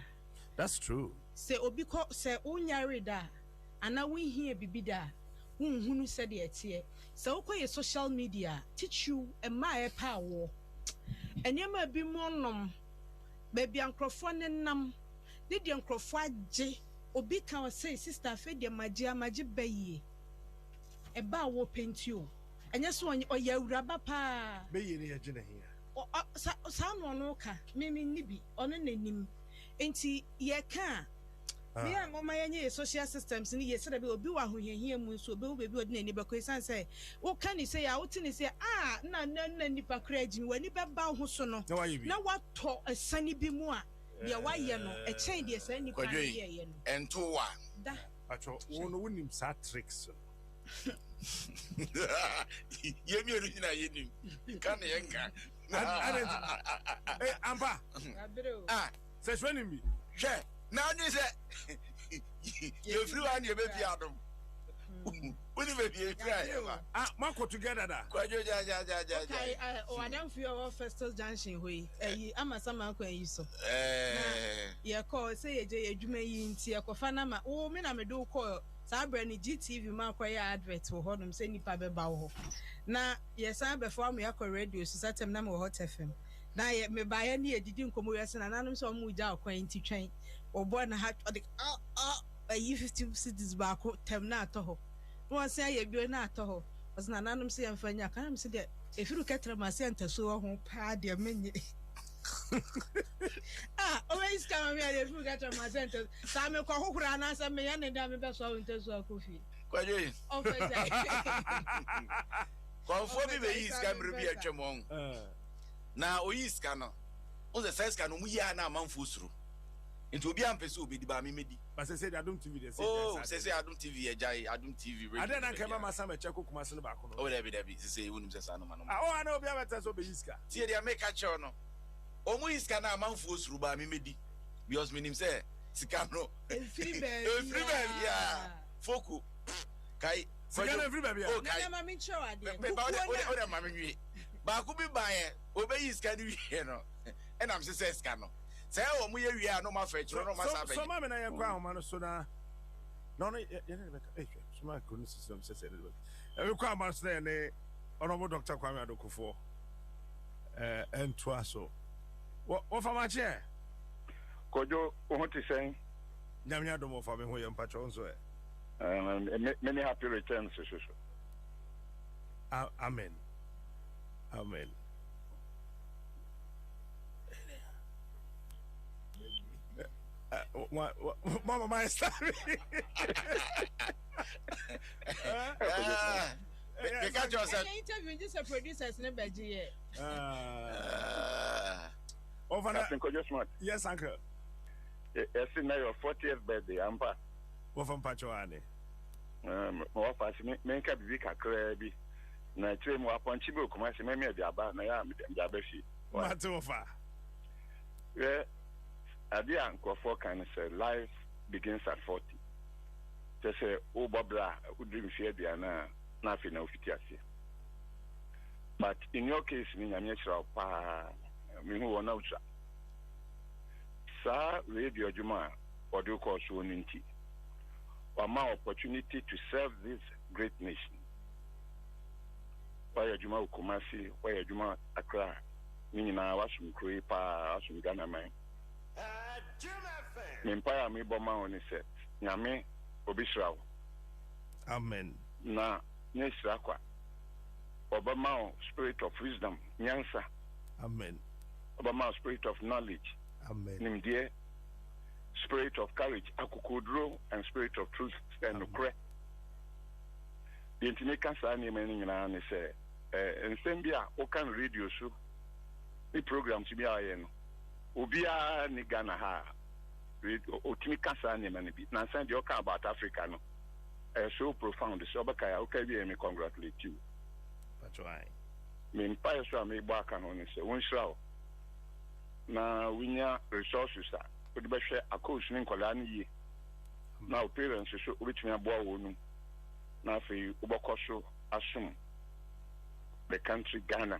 Speaker 1: That's true.
Speaker 4: Se obi ko se unyare da ana wonhie bibida wonhunu se de etie se ukoye social media teach you e ma e pa wo enyema bi mu nom baby ankrofo ne nam de de ankrofo age obi kan say sister fe de magi bayi e ba wo pentio enye so oya uraba pa
Speaker 1: bayi ne yage na hia
Speaker 4: sa no ka mimi nibi ono nanim enti ye ka me am ma yenye social systems ni ye se be obi wa hohehia mu so be obi odi na ni be ko san say wo ka ni say ya wo ti ni say na nipa kra agimi wani be ba ho so no na wato asani bi mu a de wa ye no e chen de san nipa ye no
Speaker 3: ento wa
Speaker 4: da
Speaker 1: acho wo no wonim sa tricks
Speaker 3: ye mi ru na ye nim kan ye nka
Speaker 1: amba se shweni mi
Speaker 3: she now you say you free one you baby Adom. Uni baby try.
Speaker 1: Marco together da.
Speaker 3: Kwajo ja.
Speaker 4: Okay, I don't feel our first junction we. Ama sama ko yi so. Ya call say je adwuma yi nti ekofa na ma. O me na me do call Sabra ni GTV ma kwa ya advert wo hodum say nipa be ba wo. Na yes I before me akọ radio so satem na me Hot FM. Na ye me ba ya ni edidi nkomo yase na nanum so mu ja akwan nti twen. Obo na ha yi 50 cities baako tem na ato ho. Won say ye bio na ato ho. as nanum say amfanya kan say de efiru ketra ma say entaso ho pa de menye always come me dey full get my center. Sa me ko hokura na sa me ya ne da me be so ntesu akofi.
Speaker 3: Kwaje.
Speaker 4: Officer.
Speaker 3: Konfo bi be yi ska mre bi atwemon. Na oyi ska no. On the size ska no mu ya na amanfo suru. Nti obi ampese obi di ba me medi.
Speaker 1: But say Adom TV dey say.
Speaker 3: Oh, say Adom TV ejai Adom TV radio.
Speaker 1: Ade na kema masa me check kokuma se no ba ko no.
Speaker 3: Oh, debi say wonim say sa no ma no.
Speaker 1: Ah, oh, ana obi abeta so be yiska.
Speaker 3: Tie dia make a cho no. Omo iska na amanfo suru ba me medi. Because minim say sika no.
Speaker 4: Free
Speaker 3: baby ya. Foku. Kai.
Speaker 1: Sika na free baby ya.
Speaker 4: Na ma me cho ade.
Speaker 3: Me ba o ma me nwi. Ba ku bi ban e, obeyi iska ni wi no. And I'm say iska no. Say omo ye wi a no ma fa chiro no ma sa be.
Speaker 1: So ma me na ye kwa homa no so na. No ye ne be ka. Eh, so ma ko no system say be. E kwa ma so na ne Honorable Dr. Kwame Adokufo. Dwaso. What for my chair?
Speaker 6: Kojo, what is saying?
Speaker 1: Nyamia do mo for me ho ye mpacho nso
Speaker 6: many happy returns.
Speaker 1: Amen. Amen. Mama, my story.
Speaker 3: Because yourself.
Speaker 4: Interview just a producer's never GA.
Speaker 6: Captain Kojo Smart.
Speaker 1: Yes, uncle.
Speaker 6: Yes, now your 40th birthday, Ampa.
Speaker 1: What from Pachoane?
Speaker 6: More fast, make a big crabby. Na three more upon Chibu, come as a member of Yaba, Naya, Yabeshi.
Speaker 1: What's over?
Speaker 6: Yeah, Adia Uncle for can say life begins at 40. Just say, oh, Bobra, who dream fear the Anna, nothing of it. But in your case, in a natural pa, we who are not. Sir, radio Juma, or do call Suninti, or my opportunity to serve this great nation. Why Juma Kumasi, why Juma Accra, meaning I was from Creepa, as from Ghana man. Empire me bomber on his set, Yame, Obisrao.
Speaker 1: Amen.
Speaker 6: Na, Nesrakwa, Obama, spirit of wisdom, Nyansa.
Speaker 1: Amen.
Speaker 6: Obama, spirit of knowledge.
Speaker 1: Amen.
Speaker 6: Nimdie, spirit of courage, Akukudro, and spirit of truth, and Ukre. The Intimate Sani meaning and say, and Sembia, Okan radio show, the program to be iron. Ubia Nigana ha, Otimika Sani Manibi, Nansan Yoka about Africa. No, so profound. So, Bakaya, okay, me congratulate you.
Speaker 1: That's why.
Speaker 6: Me empire so me back and on say, one show. Na winya resources a we be hwe akos ni nkola na yi na parents so obetumi aboa wonu na afi ubokoso asum the country Ghana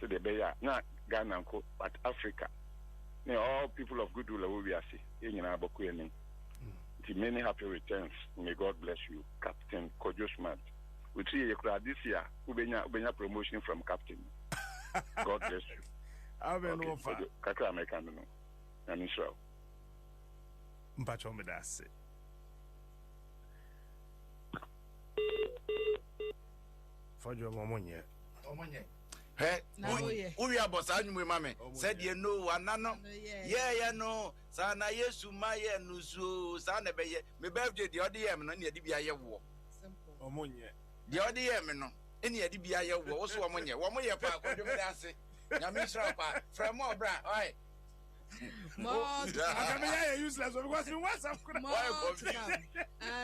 Speaker 6: so the beya na Ghana ko but Africa all people of goodwill will be asi enyina aboku eni many happy returns. May God bless you, Captain Kojo Smart. We see you this year ubenya promotion from Captain. God bless you.
Speaker 1: Amen.
Speaker 6: Kakra American no. And Israel.
Speaker 1: Mpacho me dase. Fojo momonye.
Speaker 3: Hey, we are boss anyu mame. Said you know anano. Yeah, no. Sana Yesu maye nusu sana beye. Me birthday the other year no na di bia ye wo.
Speaker 1: Simple. Omonye.
Speaker 3: The other year no. Eni edi bia ye wo. Wo so omonye. Wo mo ye pa Kojo me dase. Nyame Israel pa. From more bra. Oi.
Speaker 1: I useless because you want some.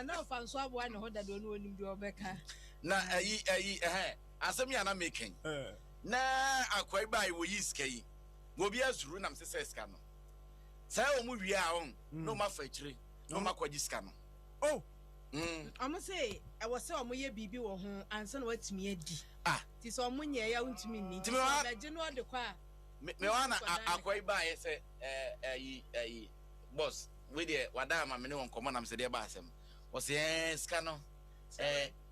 Speaker 4: No fanso abo na hoda do no onim bi obeka.
Speaker 3: Na asem ya na making. Na akwai bai wo yiska yi. Wo bia suru nam se ska no. Sai o mu wi a on no ma fa kire. No ma kwaji ska no.
Speaker 1: Oh.
Speaker 4: Am say I was say o mo ye bibi wo ho ansa na watimi adi.
Speaker 3: Ah.
Speaker 4: Ti so mo nye ya untimi ni. Ti ba je no de kwa.
Speaker 3: Me wana akwai bai se boss we dey wada ma me ne won komo nam se dey ba asem. O se ska no.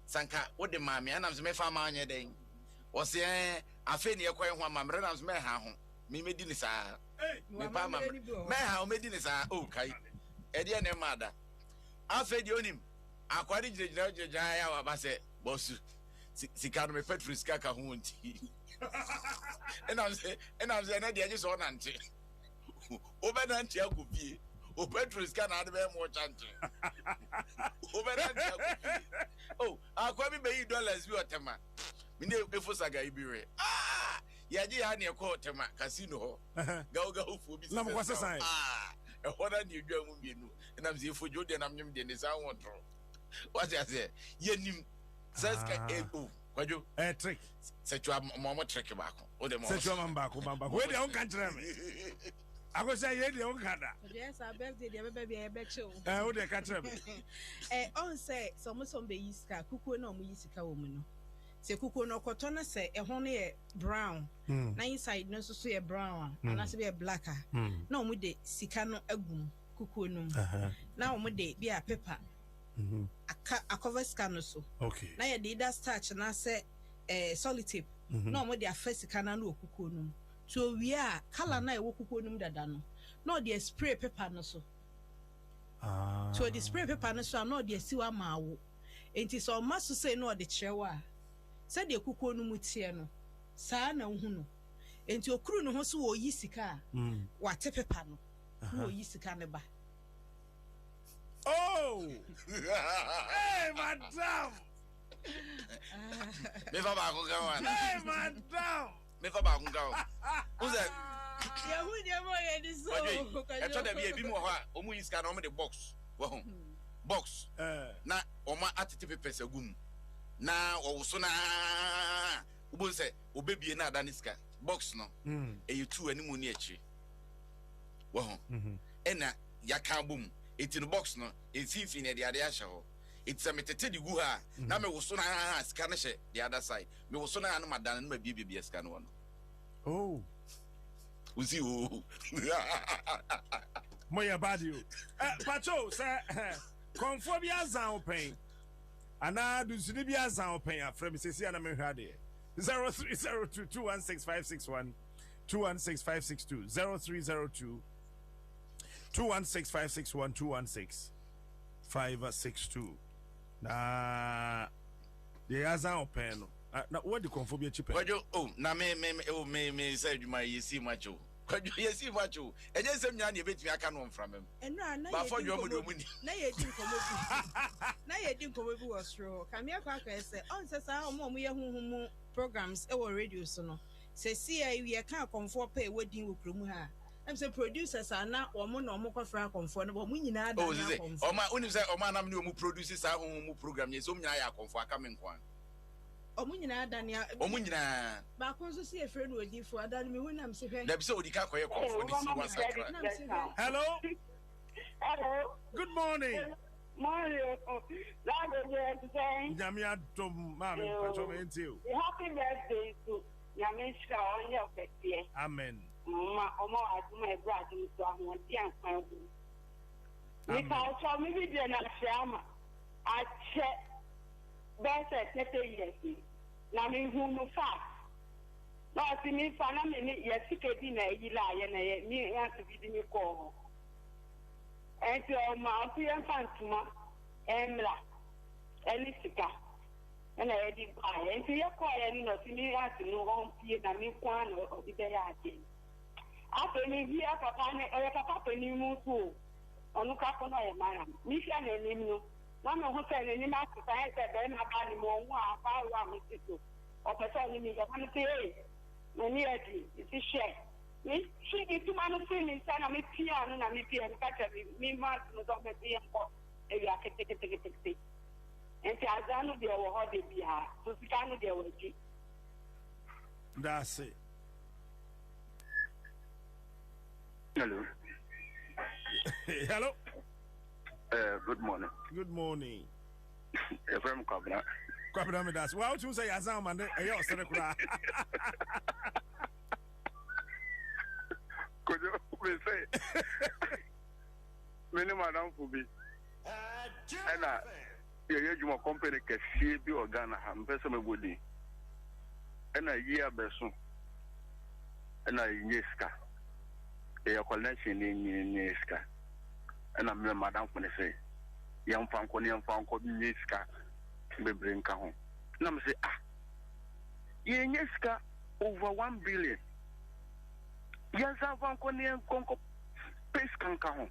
Speaker 3: Sanka wo de ma me anam se me fa ma anya den. O se afi ne ekwan ho ma mre nam se me ha ho. Me medi ni sa. Me pa ma me ha o medi ni sa o kai. E de ne ma da. Afi de onim. Akwari jira ya wa ba se boss. sika no me petrol sika ka ho nti and I'm say na dia just on ante over nanti agubie o petrol sika na ade be mo chante over nanti agubie oh akwa bi be $1 bi otema me ne efo saga ibire yaji ya ne ko otema casino ho ga fu bi
Speaker 1: na mo kwase san
Speaker 3: e hoda ni edwa mu bienu na mze efo jode na mnyem de ne san wotro what you say yenim saska ego kwajo
Speaker 1: trick
Speaker 3: sechwa mo trick ba ko o de mo
Speaker 1: sechwa mba ko we de on kan kire me akosa ye de on kada
Speaker 4: yes our birthday de bebe e be chill
Speaker 1: o de ka kire me
Speaker 4: on say some be yiska kukuo na omu yisika wo mu no se kukuo no koto na se ho no ye brown na inside no so ye brown na se be black na omu de sika no agum kukuo no na omu de bia pepper a cover scan so
Speaker 1: okay
Speaker 4: na ye de starch na se solid tape na omu de afesika na no kukuo no so we are color na e wo kukuo no dada no na de spray pepper no so so the spray pepper no so na de siwa maawo enti so maso say no de chewa say de kukuo no mutie no saa na hu no enti okuru no ho so wo yi sika wa te pepper no wo yi sika ne ba
Speaker 1: oh hey madam
Speaker 3: me fa ba ko ga wan
Speaker 1: hey madam
Speaker 3: me fa ba ko ga o ze
Speaker 4: ya hu de mo ye di so
Speaker 3: e to da bi mo ho a o mu yi sika na o me de box wo ho box na o ma atete pepes agum na o so na ubon se obebie na ada niska box no e you animu ni echi wo ho ena yaka bom eti no box no efifi na de ade ahye ho eti me tete di gu ha na me wo so na ska na hye the other side me wo so na madana na bibie ska no
Speaker 1: oh
Speaker 3: uzi o
Speaker 1: moya badi o pacho say konfo bi azan open ana du sini bi azan open afra mi sesi ana me hwade 0302216561 216562 0302 216561 216562 na the azan open na what the konfo bi chipe
Speaker 3: kwajo oh na me say djuma yesi macho kwajo yesi macho enye nsem nya na ebetumi aka no mfra mem
Speaker 4: eno na
Speaker 3: ba fo djuma do muni
Speaker 4: na ye di nkomo bi was ro kam ye kwa ka say on say sa omo ye huhumu programs e wo radio so no say see ye ka konfo pa e wodin wo kromu ha am say producers ana omo na omo kwafra konfo no bo mu nyina da na konfo
Speaker 3: oma uni say oma na me omo producers sa huhumu program ye so nyina ya konfo aka me nkwan
Speaker 4: omunyina adania
Speaker 3: omunyina
Speaker 4: ba ko so see efre no odifo adani me hunam se hwe
Speaker 3: da bi se odika koye konfo ni si wan sakra
Speaker 1: hello good morning
Speaker 7: Mario, that is saying,
Speaker 1: Jamia Tom, Mammy,
Speaker 7: happy birthday to Yamisha on your birthday.
Speaker 1: Amen.
Speaker 7: Mamma, my brother, so I want young man. Because for me, then I shall. I check better 30 years. Now, me who no fast. But to me, for a minute, yes, you can be a liar, and me want to be the call. And so my dear Fantuma, Emla, Elisica, and I did buy. And so you're quiet, not to me, as no one peer than me one or the day I did. After me, here, Papa, or Papa, new move on the Capona, madam. Misha and Nino, one of who said any master science that then I buy more, or performing me, I want to say, many it's a share. She did too many things, and I'm a piano, and I'm a piano, me, Martin was on the piano, and you can take it. And I don't know the how they be, so we can't do it.
Speaker 1: That's it.
Speaker 6: Hello.
Speaker 1: Hello.
Speaker 6: Good morning.
Speaker 1: Good morning.
Speaker 6: From Kabra.
Speaker 1: Kabra me das. Well, you say Azam and yo Serekura.
Speaker 6: Could you say? Many madam will be. And you are company can see be organ, I'm person of woody. And a year beson. And a yeska. A connection in yeska. And I'm madam when I say, young Fanconian Fanco yeska. Be bring home. Nam say, Yenyeska over 1 billion. Yes, I've one conco pace can come.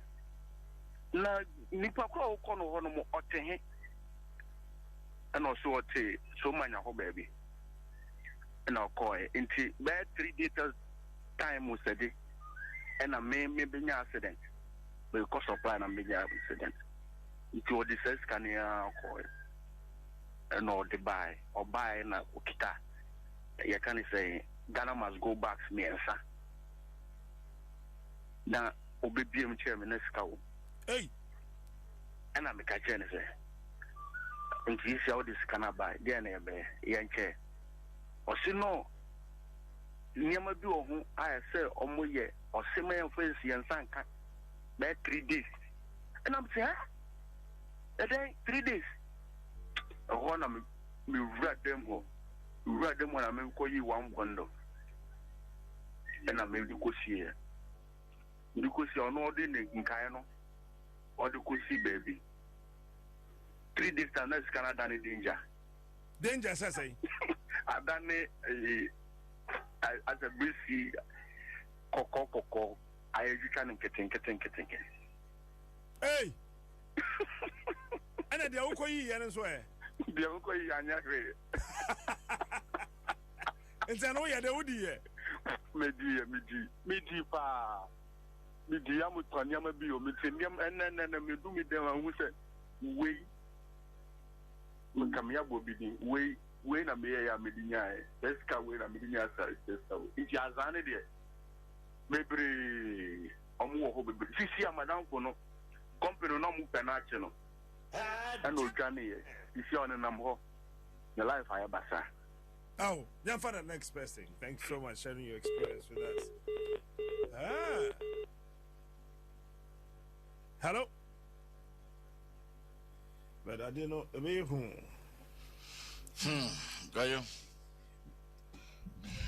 Speaker 6: Na Nipako Kono Ote and also so many baby. And I'll call it into bad 3 days time was a day. And I may be an accident because of plan and maybe accident. It was the says can you call it and or the buy or buy na ukita. You can say Ghana must go back to me, sir. Now, obedience chairman is cow.
Speaker 1: Hey,
Speaker 6: and I'm a catcher. And you see how this can I buy, dear neighbor, young chair. Or see no. Near my door, who I say, or more yet, or see my face and sank back 3 days. And I'm saying, a day, 3 days. I want to read them home. Read them when I may call you one window. And I may go see it. Because you're not in Kayano or the Kusi baby. 3 days and that's Canada danger.
Speaker 1: Danger, says I.
Speaker 6: I've done it as a busy coco. I can get.
Speaker 1: Hey! And the Okoyi and swear.
Speaker 6: The Okoyi and Yagre.
Speaker 1: It's an oya de Udi.
Speaker 6: Midi pa. Midi Yamutanyama bio, Mitinium, and then we do me there and we said, wait. Kamia will be when a mayor Medina, let's go when a Medina says, it's Yazani there. Maybe Sisia Madame Pono, Company no Mupanachino, and Ugani, is on a number. The life I have.
Speaker 1: Oh, yeah, for the next person. Thanks so much for sharing your experience with us. Hello? But I didn't know who.
Speaker 3: Gayo.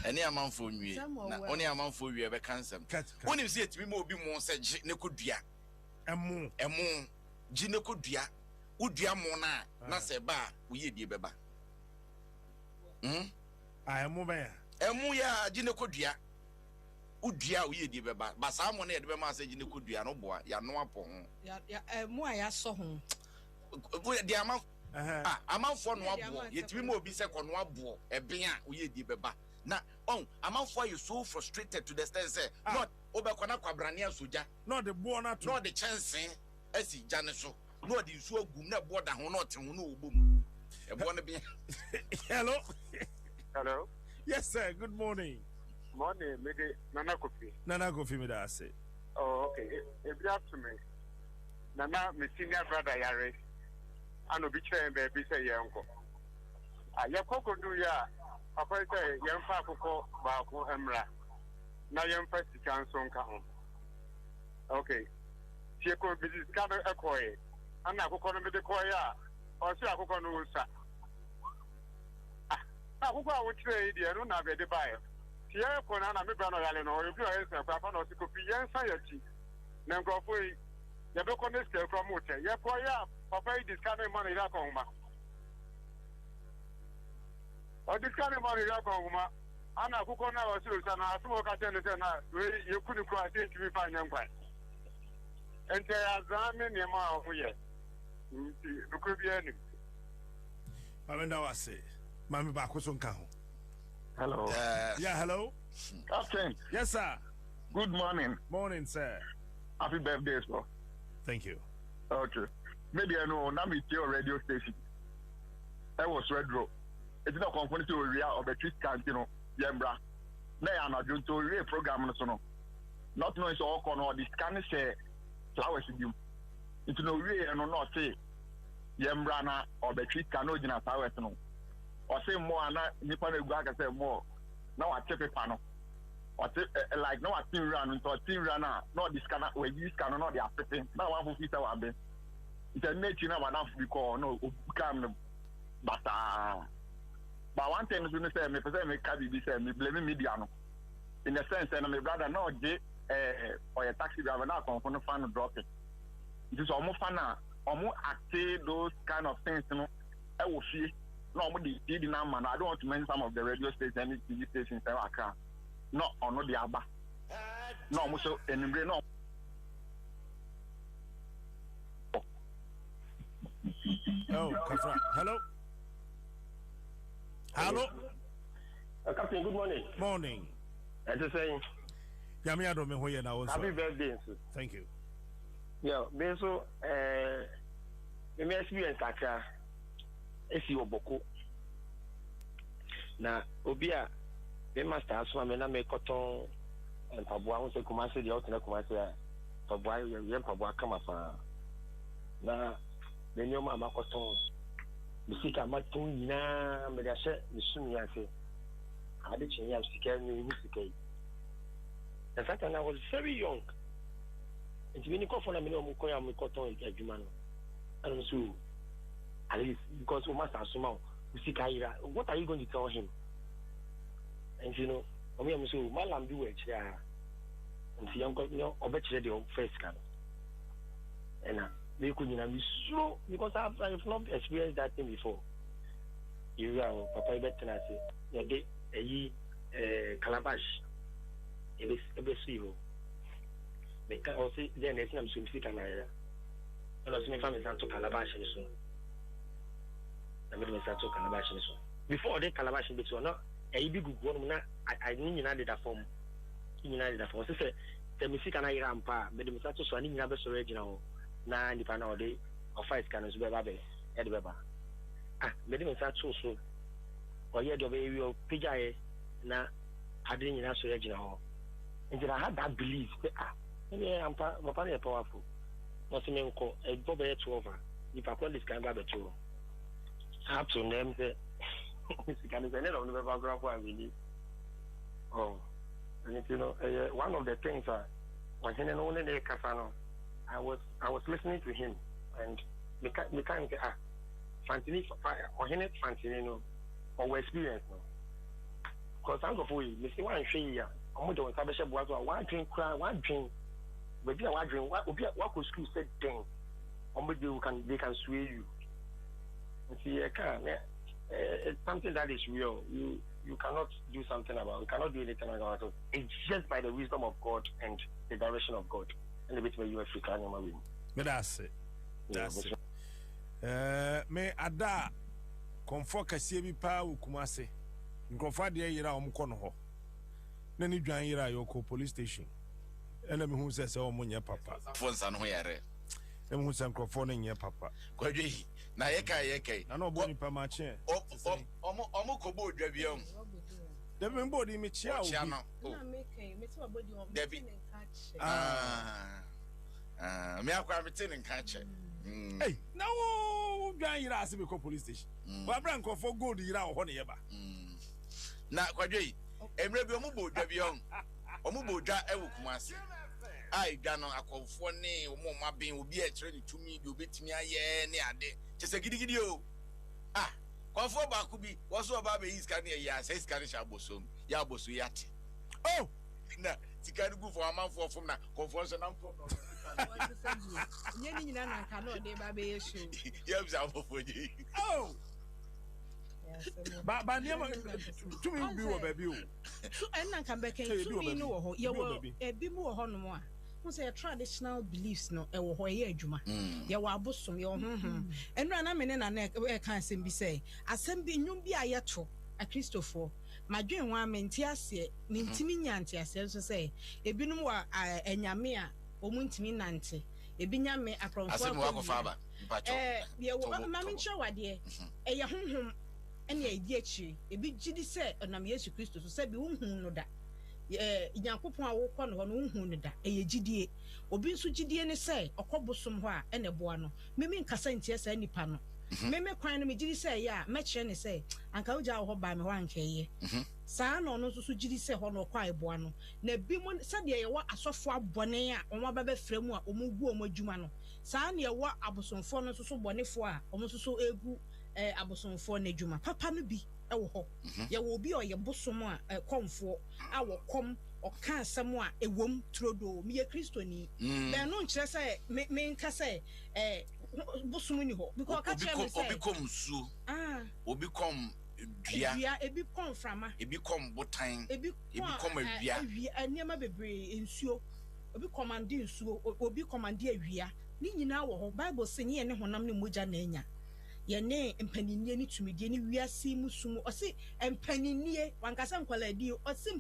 Speaker 3: Any amount for me. Only amount for you ever cancel. When you see it, we will be more said Nekodia.
Speaker 1: A moon.
Speaker 3: Ginekodia. Udia mona. Nasa ba. We ye beba.
Speaker 1: I am mobile.
Speaker 3: Emuya Ginekodia. Udia we ye beba. But someone had been say Ginekodia no boy. Ya no upon.
Speaker 4: Ya more I saw him.
Speaker 3: The amount. Amount for no abo. Yet we more be second no abo. E bia we ye beba. Na amount for you so frustrated to the extent say not obekona kwabrania soja.
Speaker 1: Not the born at
Speaker 3: not the chance esi jane so. No the so gum na border ho not ho no obom. E born be.
Speaker 1: Hello.
Speaker 6: Hello.
Speaker 1: Yes sir, good morning.
Speaker 6: Morning, maybe Nana Kofi.
Speaker 1: Nana Kofi me da say.
Speaker 6: Oh, okay. If you have to me. Nana, my senior brother Yare. I know between baby say yanko. Ya koko do ya. Papa say yamfa koko ba ko emra. Na yamfa sika nso nka ho. Okay. Tie ko business ka no ekoye. Ana akoko no me de koye a. O si akoko no usa. Akoko a wo kire ide no na be de bae. Tie ko na me bra no yale no. O bi o yesa kwa na o si ko pi yensa yati. Na nkrofo yi ya be ko ne scale from hotel. Ya ko ya papa yi discount money ra ko ma. O discount money ra ko ma. Ana akoko na o si usa na asumo ka tene se na ye kunu ko ase ntimi fa nyankwa. Ente azame ne ma ho ye. Nti bi ani.
Speaker 1: Mamenda wase. Mami ba ko so nka ho.
Speaker 6: Hello.
Speaker 1: Yeah, hello.
Speaker 6: Captain.
Speaker 1: Yes sir.
Speaker 6: Good morning.
Speaker 1: Morning sir.
Speaker 6: Happy birthday, sir.
Speaker 1: Thank you.
Speaker 6: Okay. Maybe I know now me your radio station. I was Red Road. It's not conforming to area of the treat cantino, Yembra. Nay, I'm not doing to a program. Not knowing so all corner this can say flowers in you. Into no way and not say Yembrana or the treat canogena flowers. Or say more and Nippon Guaga say more. Now I take a panel. Or like no, I team run into a team runner, not this cannot where you cannot the affecting. Now one for Peter Wabbe. It's a nature now enough to call no come but one thing is when they say me present me carry this me blaming Mediano. In the sense and my brother no or a taxi driver now come from the fan drop it. It is almost fun almost active those kind of things, you know. I will see. No, the number. I don't want to mention some of the radio stations and TV stations in Accra. No, or not the Abba. No, so anyway, no.
Speaker 1: Oh, Kafra. Hello. Hello.
Speaker 8: Captain, good morning.
Speaker 1: Morning.
Speaker 8: I just saying.
Speaker 1: Yami Adom Mehoye na also.
Speaker 8: Happy birthday, sir.
Speaker 1: Thank you.
Speaker 8: Yeah, so me experience Accra. Esi oboko. Na obia me master asoma me na me koton mpaboa ho se Kumasi de otena Kumasi a mpaboa ye mpaboa kama fa. Na me nyoma makoton bisika maton nyina me da hye me sumi ase. Ade chinya bisika me bisika yi. In fact, I was very young. And when you call for a minimum, I'm cotton adwuma no. And so at least because we must assume what are you going to tell him? And you know, I'm so my lamb do it here. And see, I'm going to obey the first can. And they couldn't be slow because I've not experienced that thing before. You are Papa better than I say, a calabash. Ebe siho me ka o si de na sinam so mfika na ya no so me fa me santo calabash ni so na me me santo calabash ni so before the calabash be so no e bi gugu no na I ni nyina de da form so say the mfika na ira mpa me de me santo so ani nyina be so regina ho na nipa na o de o fight kan so be ba be e de be ba me de me santo so o ye do be wi o pijae na ade nyina so regina ho. And I had that belief. I'm powerful. Nothing uncle, a bobby 12. If I call this kind of a tool, I have to name the really. Oh, and you know, one of the things when he only the Casano, I was listening to him and we can't get Fantini or Hennet Fantino or experience. Because I'm going to say, one share. I'm going to say, one drink, one drink. But one drink, what could school say, dang? They can sway you. See, it's something that is real. You cannot do something about it. You cannot do anything about it. It's just by the wisdom of God and the direction of God. And the bit where you African win.
Speaker 1: But that's it. That's it. Me ada comfort kasiye bi pa Kumasi. Nkrofo de yira omko no ho. Na ni dwan yira yoko police station. Ena me hu se omonye papa.
Speaker 3: Fonsa no yare.
Speaker 1: Na me hu se nkrofo no nye papa.
Speaker 3: Kwadwe na yekai.
Speaker 1: Na no boni pa ma che.
Speaker 3: Omo kobo odwa biam.
Speaker 1: De me bodi me chia o.
Speaker 4: Na make me ti bodi o me tin nka che.
Speaker 3: Me akwa me tin nka che.
Speaker 1: Hey, na wo dwan yira ase be ko police station. Wa bra nkrofo gold yira ho ne yeba.
Speaker 3: Na kwadwe emre bi omo bodwa biam. Omo bodwa ewo Kumasi. Ai dwa no akofo ne omo maben obi e kire ni tumi bi obetimi aye ne ade. Chese gidigidi o. Kofo ba ku bi wo so ba be iska ne ya se iska ne sha bosom. Ya boso yate.
Speaker 1: Oh,
Speaker 3: na tika gu for amanfo fom na kofo so na mpo.
Speaker 4: Nye ni nyina na nka no de ba be yesu.
Speaker 3: Ya bisa fofo ji.
Speaker 1: Oh. Ba niam tumi bi wo baby o.
Speaker 4: So enna kan be kan tumi no wo ho ye wo ebi mu wo ho no mo a. Who say traditional beliefs no e wo ho ye adwuma. Ye wo abosom ye ho enra na me ne na e kan asem bi say asem bi nyum bi ayeto a Christopher madwen wa menti ase ne ntimi nyante ase so say ebinom wa anyame a omu ntimi nante ebi nyame akronfo
Speaker 3: asem wa ko fa ba mpacho
Speaker 4: ye wo ma me nche wade e ye honhom ene edi achi ebi gidi se onam Yesu Kristo so se bi hunhun no da Nyankopon a wo kɔ no ho no hunhun no da e ye gidie obi nso gidie ne se okobosom ho a ene boa no meme nkasa ntie sa nipa no meme kwan no me gidi se ya me kire ne se anka wo gya wo ba me ho anka ye saa no no so gidi se ho no kwa eboa no na bi mu se de ye wo asofo abone a omo ba frɛ mu a omo gu omo adwuma no saa ne ye wo abosomfo no so bonefo a omo so egu abosomfo na adwuma papa no bi e wo ho ye wo bi o ye bosom a komfo a wo kom o ka asem a ewom trodo mi ye kristoni be no nkire se me nka se bosumuni ho because ka che me say
Speaker 3: obi kom su obi kom dua
Speaker 4: ebi kom frama
Speaker 3: ebi kom botan
Speaker 4: ebi
Speaker 3: kom awia
Speaker 4: eniema bebre ensuo obi command nsuo obi command awia ni nyina wo ho bible say ye ne honam ne moja na anya ye ne mpaninie ni tumidie ni wiase musum o se mpaninie wankasa nkwala di o se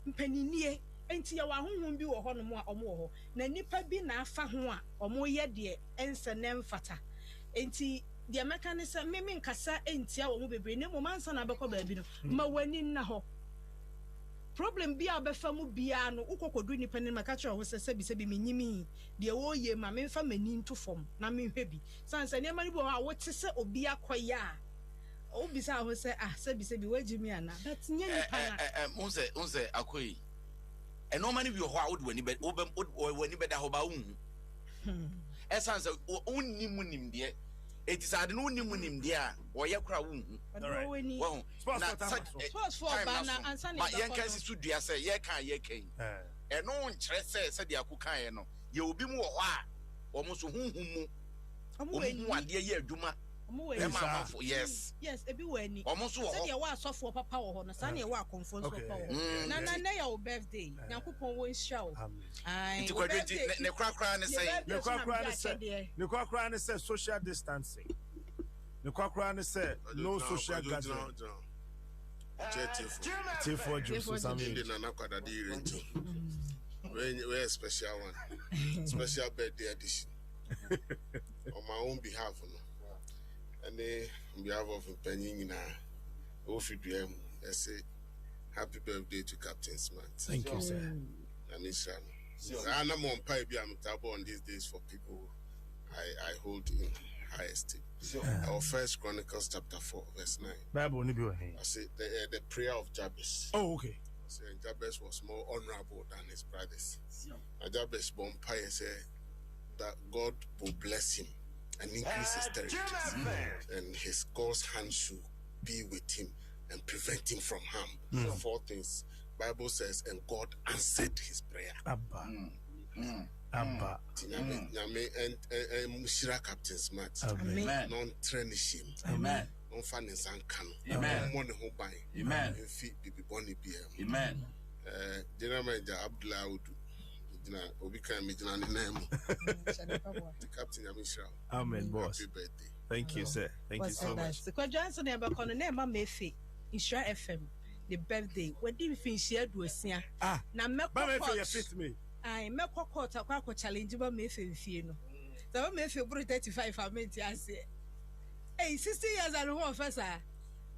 Speaker 4: mpaninie enti ya wa honhom bi wo ho no mo a omo wo ho na nipa bi na afa ho a omo ye de ense ne mfata enti de meka ne se me nkasa enti a wo mo bebre ne mo mansa na bekọ ba bi no ma wani na ho problem bi a befa mu bia no ukokodu nipa ne maka kire ho se bi menyimi de wo ye ma me mfa mani nto fom na me hwe bi sanse ne mari bo a wo te se obi akoya obi sa ho se se bi wagimi ana but nya nipa na
Speaker 3: unse akoyi eno mani bi ho a wo wani beda ho ba wu esanse onni munim de etisade no onni munim de a wo ye kra wu wo
Speaker 4: sports for bana ansa ne
Speaker 3: ba yen kan si sudua se ye kan eno nkyere se de akokan ye no ye obi mu wo ho a wo mo so hunhum mu omu ade ye adwuma yes
Speaker 4: ebi wani
Speaker 3: almost wo
Speaker 4: say wa asofo papa wo ho no sa na wa akonfo so papa wo na your birthday yakopon wo nshaw
Speaker 3: ai ne krakra ne say
Speaker 1: ne krakra ne say social distancing ne krakra ne say no social gathering Tifo Joseph Samuel
Speaker 9: na nakwada di renti we special one special birthday edition on my own behalf no. And on behalf of Penny, I say happy birthday to Captain Smart.
Speaker 1: Thank you, sir.
Speaker 9: I'm on pipe on these days for people I hold in high esteem. Our First Chronicles chapter 4, verse 9.
Speaker 1: Bible
Speaker 9: I say the prayer of Jabez.
Speaker 1: Oh, okay.
Speaker 9: I say Jabez was more honorable than his brothers. Jabez Bompire said that God will bless him and increase his territories, and his God's hand should be with him and prevent him from harm. 4 things Bible says, and God answered his prayer.
Speaker 1: Abba.
Speaker 9: Nyame and Mushira Captain Smart.
Speaker 1: Amen.
Speaker 9: Non trenish him.
Speaker 3: Amen.
Speaker 9: Non fan is ankano.
Speaker 3: Amen.
Speaker 9: Money who buy.
Speaker 3: Amen.
Speaker 9: Feet be bonny beer.
Speaker 3: Amen.
Speaker 9: General Manager Abdullah Udu. Obi can make an name. The Captain Yamishra.
Speaker 1: Amen, boss.
Speaker 9: Happy birthday.
Speaker 1: Thank you, sir. Thank you so much.
Speaker 4: The question about the name of Mefe, Insure FM, the birthday. What did we finish here? Do a now make
Speaker 1: me.
Speaker 4: I make a quarter challenge about Mefe Fieno. So Mefe brought 35 I meant to say. Hey, 60 years and one first.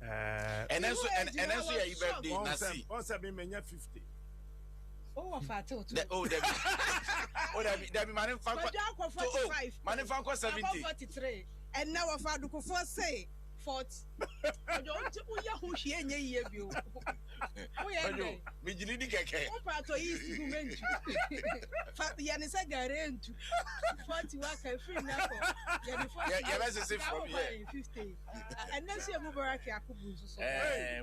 Speaker 3: And also your birthday, Nasi.
Speaker 1: Once I've been 50.
Speaker 4: Oh, fat.
Speaker 3: That be man 45. Man 70.
Speaker 4: 43. And now a father could first say 40. I don't know who she ain't here. You.
Speaker 3: Mijilidi keke.
Speaker 4: Part of East Women. Fat Yanisa Garent 40 work and free now.
Speaker 3: Yeah, let's say from here.
Speaker 4: 50. And then she Mubarak Yakubu.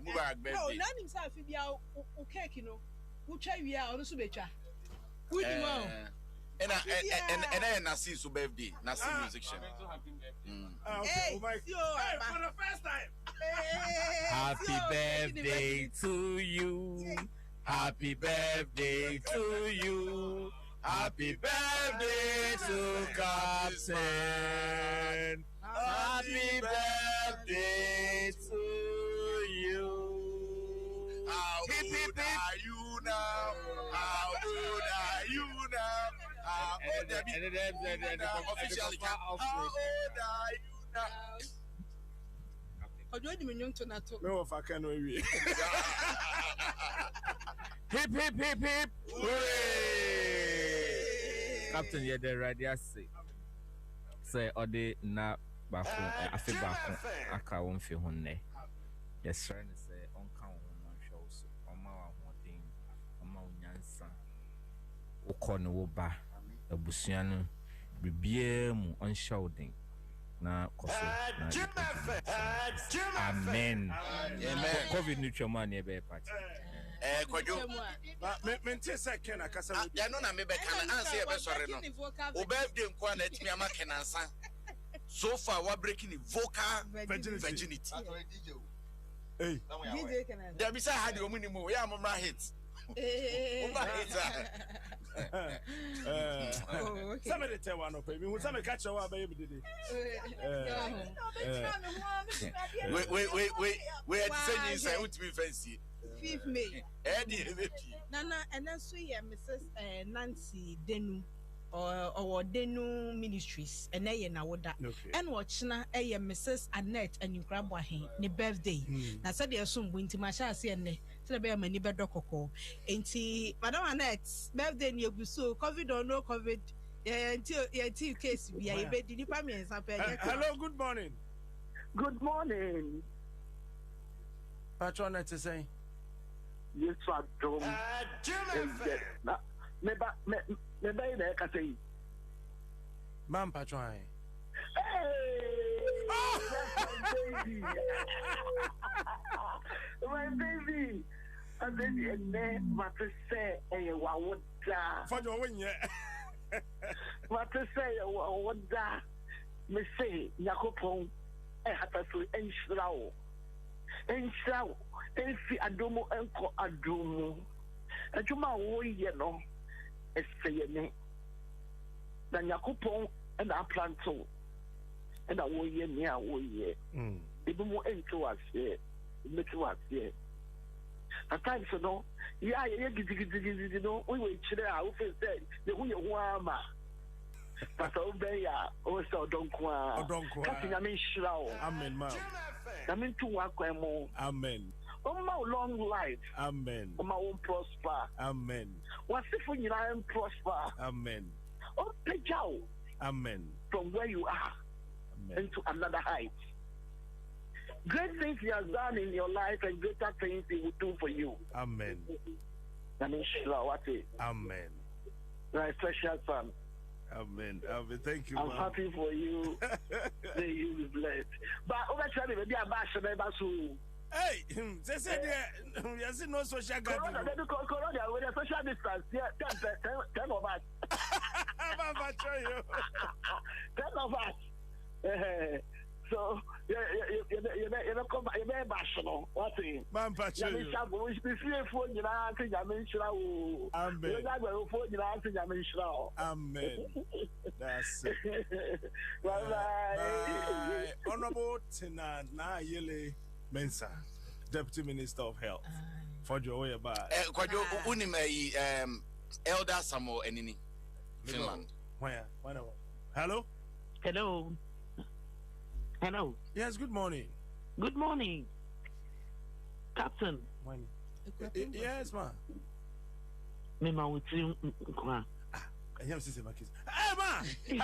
Speaker 3: Mubarak baby.
Speaker 4: No, none himself be out okay, you know. Who try we are also better. Good man.
Speaker 3: And then Nasi so birthday, Nasi musician.
Speaker 4: Hey, for
Speaker 1: the first time.
Speaker 10: Happy birthday to you. Happy birthday to you. Happy birthday to Captain. Happy birthday to you.
Speaker 9: How old are you now? How old are you now? How old are you now? Officially, how old are you now?
Speaker 4: I don't even to not talk.
Speaker 1: No, if I can know you.
Speaker 10: Hip, hip, hip, hip. Hooray! Captain, you're the ready. Say, Ode na baku. I feel baku. I can't feel honey. Yes, sir. Say, on count on shows. On my thing. On my nyansa. Okon woba. Abusiano. Bibiemu on shouting. Na koso na amen. COVID neutral man ebe party.
Speaker 3: Kwajo.
Speaker 1: Mente say Ken akasa.
Speaker 3: Ya no na me be kan answer e be sore no. O birthday nkwa na timi ama Ken ansa. So far we breaking the vocal virginity.
Speaker 1: Hey.
Speaker 4: DJ Ken.
Speaker 3: There be say had the minimum. We am hit.
Speaker 1: Somebody tell one of me who some catch our baby did
Speaker 3: we had saying say would be fancy
Speaker 4: 5th May Nana and then so yeah Mrs. Nancy Denu or Denu Ministries and they na woda and watch na Mrs. Annette and you grab wahin ni birthday na said they assume winti masha see and so be many better cocoa enti Madam Annette birthday ni oguso COVID or no COVID until case we are be di nipa me
Speaker 1: hello good morning Patron to say
Speaker 5: yes Adom me ba ina ka say
Speaker 1: man Patron
Speaker 5: my baby and then what to say wa woda
Speaker 1: for your win yet
Speaker 5: what to say wa woda me say yakopon hata so enshrawo enfi adomo enko adomo adwuma wo ye no eseye ne na yakopon na planto and I will hear me, I will hear. Even more into us here, into us here. At times, you know, you know, we will chill out, we say, the way you want, but obey, also don't qua, cutting a mean shroud.
Speaker 1: Amen, ma'am.
Speaker 5: I mean, to work more.
Speaker 1: Amen.
Speaker 5: On my long life.
Speaker 1: Amen.
Speaker 5: On my own prosper.
Speaker 1: Amen.
Speaker 5: What's if when you are prosper?
Speaker 1: Amen.
Speaker 5: Oh, take out.
Speaker 1: Amen.
Speaker 5: From where you are. Into another height. Great things he has done in your life and greater things he will do for you.
Speaker 1: Amen.
Speaker 5: Amen. My special son.
Speaker 1: Amen. Amen. Thank you.
Speaker 5: I'm happy for you. May you be blessed. But over time, maybe I'm back to
Speaker 1: hey, they said you see no social gathering.
Speaker 5: Corona, with a social distance, yeah, 10 of us.
Speaker 1: I'm about to show you.
Speaker 5: 10 of us. So you come you be bashno what say
Speaker 1: man pacho you
Speaker 5: be free for you na say jamin shira o amen you na go for you na say jamin shira o amen
Speaker 1: that's it bye honorable Tina na yele Mensa Deputy Minister of Health for your way about
Speaker 3: kwajo unim elder Samuel Enini Finland
Speaker 1: where hello
Speaker 11: Hello.
Speaker 1: Yes, good morning.
Speaker 11: Good morning. Captain.
Speaker 1: When? Yes, ma.
Speaker 11: Me ma wuti nkwa.
Speaker 1: I am sister Marcus. Hey, ma. Be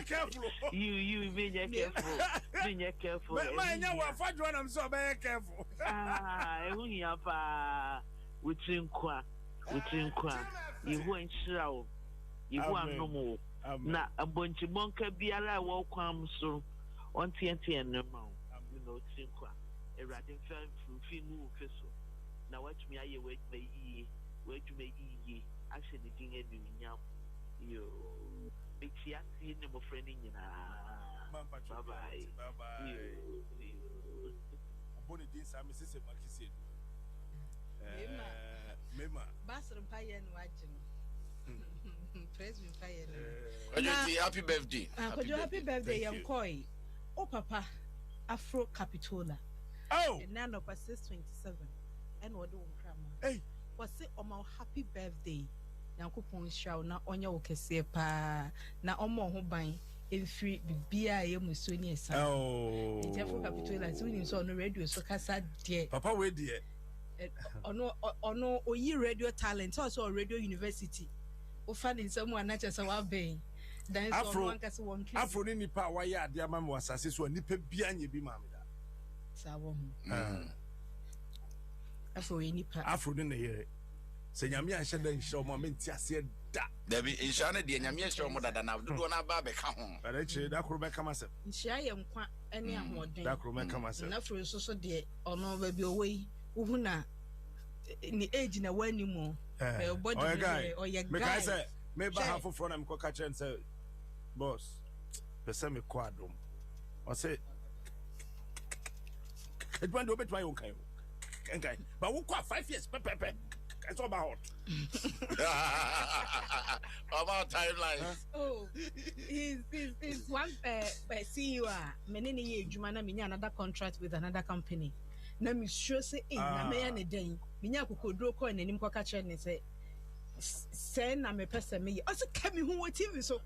Speaker 1: careful.
Speaker 11: You be careful. Be careful.
Speaker 1: Ma nya wa fadwo am so be careful.
Speaker 11: Ehu ya pa wuti nkwa. Yehu anhira wo. Yehu anomo. Na abonchi bonka biara wo kwam so. On TNT and no mount, you know, Tinqua, a riding fan from Fimu Fisso. Now, watch me, I wait may ye, wait to make ye, actually, the thing in you. Big see, I see no friend in bye bye.
Speaker 1: Bonnie Deans, I'm Mrs. Marquis. Mema,
Speaker 4: Bastard Pie and watching. Praise me,
Speaker 3: happy birthday.
Speaker 4: Happy birthday, young koi. Oh, Papa, Afro Capitola.
Speaker 1: Oh,
Speaker 4: and none of us 27. And what do
Speaker 1: hey,
Speaker 4: was it on my happy birthday? Now, coupon shall not on your pa na omo who buy in free beer, you musuni.
Speaker 1: Oh,
Speaker 4: Afro Capitola is winning so on the radio, so Casa dear.
Speaker 1: Papa, where dear?
Speaker 4: Or no, or ye radio talent, also a radio university. Or finding someone not just a being.
Speaker 1: Afro ni nipa wa ya ade ama mo asase so nipa bia nye bi ma me da
Speaker 4: sawo Afro nipa
Speaker 1: Afro ni yere se nyame anhye da nhye mo menti ase da
Speaker 3: Dabi insha na de nyame ahye mo dada na dodo na ba be ka ho
Speaker 1: bare che da kro be kama se
Speaker 4: nhia ye nkwa ene ahoden
Speaker 1: da kro be kama se
Speaker 4: na Afro so de ono ba bi owe yi uhuna ni age na wani mu body or your guy
Speaker 1: say maybe half of front am ko catch and say boss person me kwadom or say it want to bet my own kind but we kwa 5 years pepe it's all about
Speaker 3: timelines.
Speaker 4: Oh, he's one CEO. Menene ye adwuma na menya another contract with another company. Na me sure say na me ya ne den. Menya kokodro ko na nim ko ka kire ne say na me pese me. Also come who TV so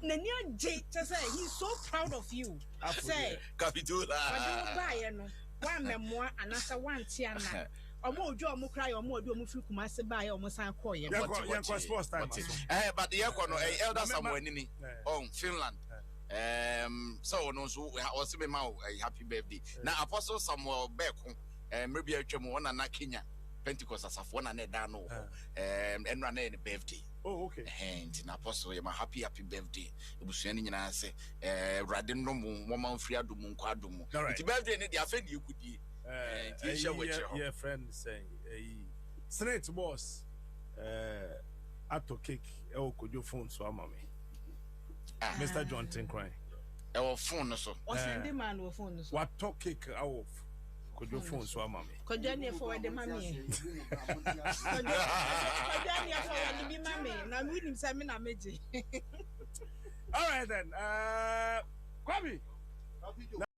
Speaker 4: na ni oje to say he's so proud of you. Say
Speaker 3: Capitula.
Speaker 4: What do buy no? One memoir anasa one tiana. Omo ojo omo cry omo odo omo free Kumasi buy omo san call ye.
Speaker 1: Sports time.
Speaker 3: But the yekono elder Samuel Nini on Finland. So no so also be ma happy birthday. Now Apostle Samuel Beko maybe atwam one na Kenya Pentecost asafo na na da no enra na ne birthday.
Speaker 1: Oh, okay.
Speaker 3: And in Apostle, my happy birthday. It was any and I say, Radin Romu, woman free Adom Quadumu. It's birthday, and the offend you could be.
Speaker 1: Your friend saying, Senate boss, Ato cake, could your phone so mommy? Mr. John Tinkray.
Speaker 3: Our phone, so.
Speaker 4: What's the man with phone?
Speaker 1: What talk cake out? Could your phone so mommy?
Speaker 4: Could you for the mommy? Could you for the mommy? Now, we need some in a meeting.
Speaker 1: All right, then. Kwame.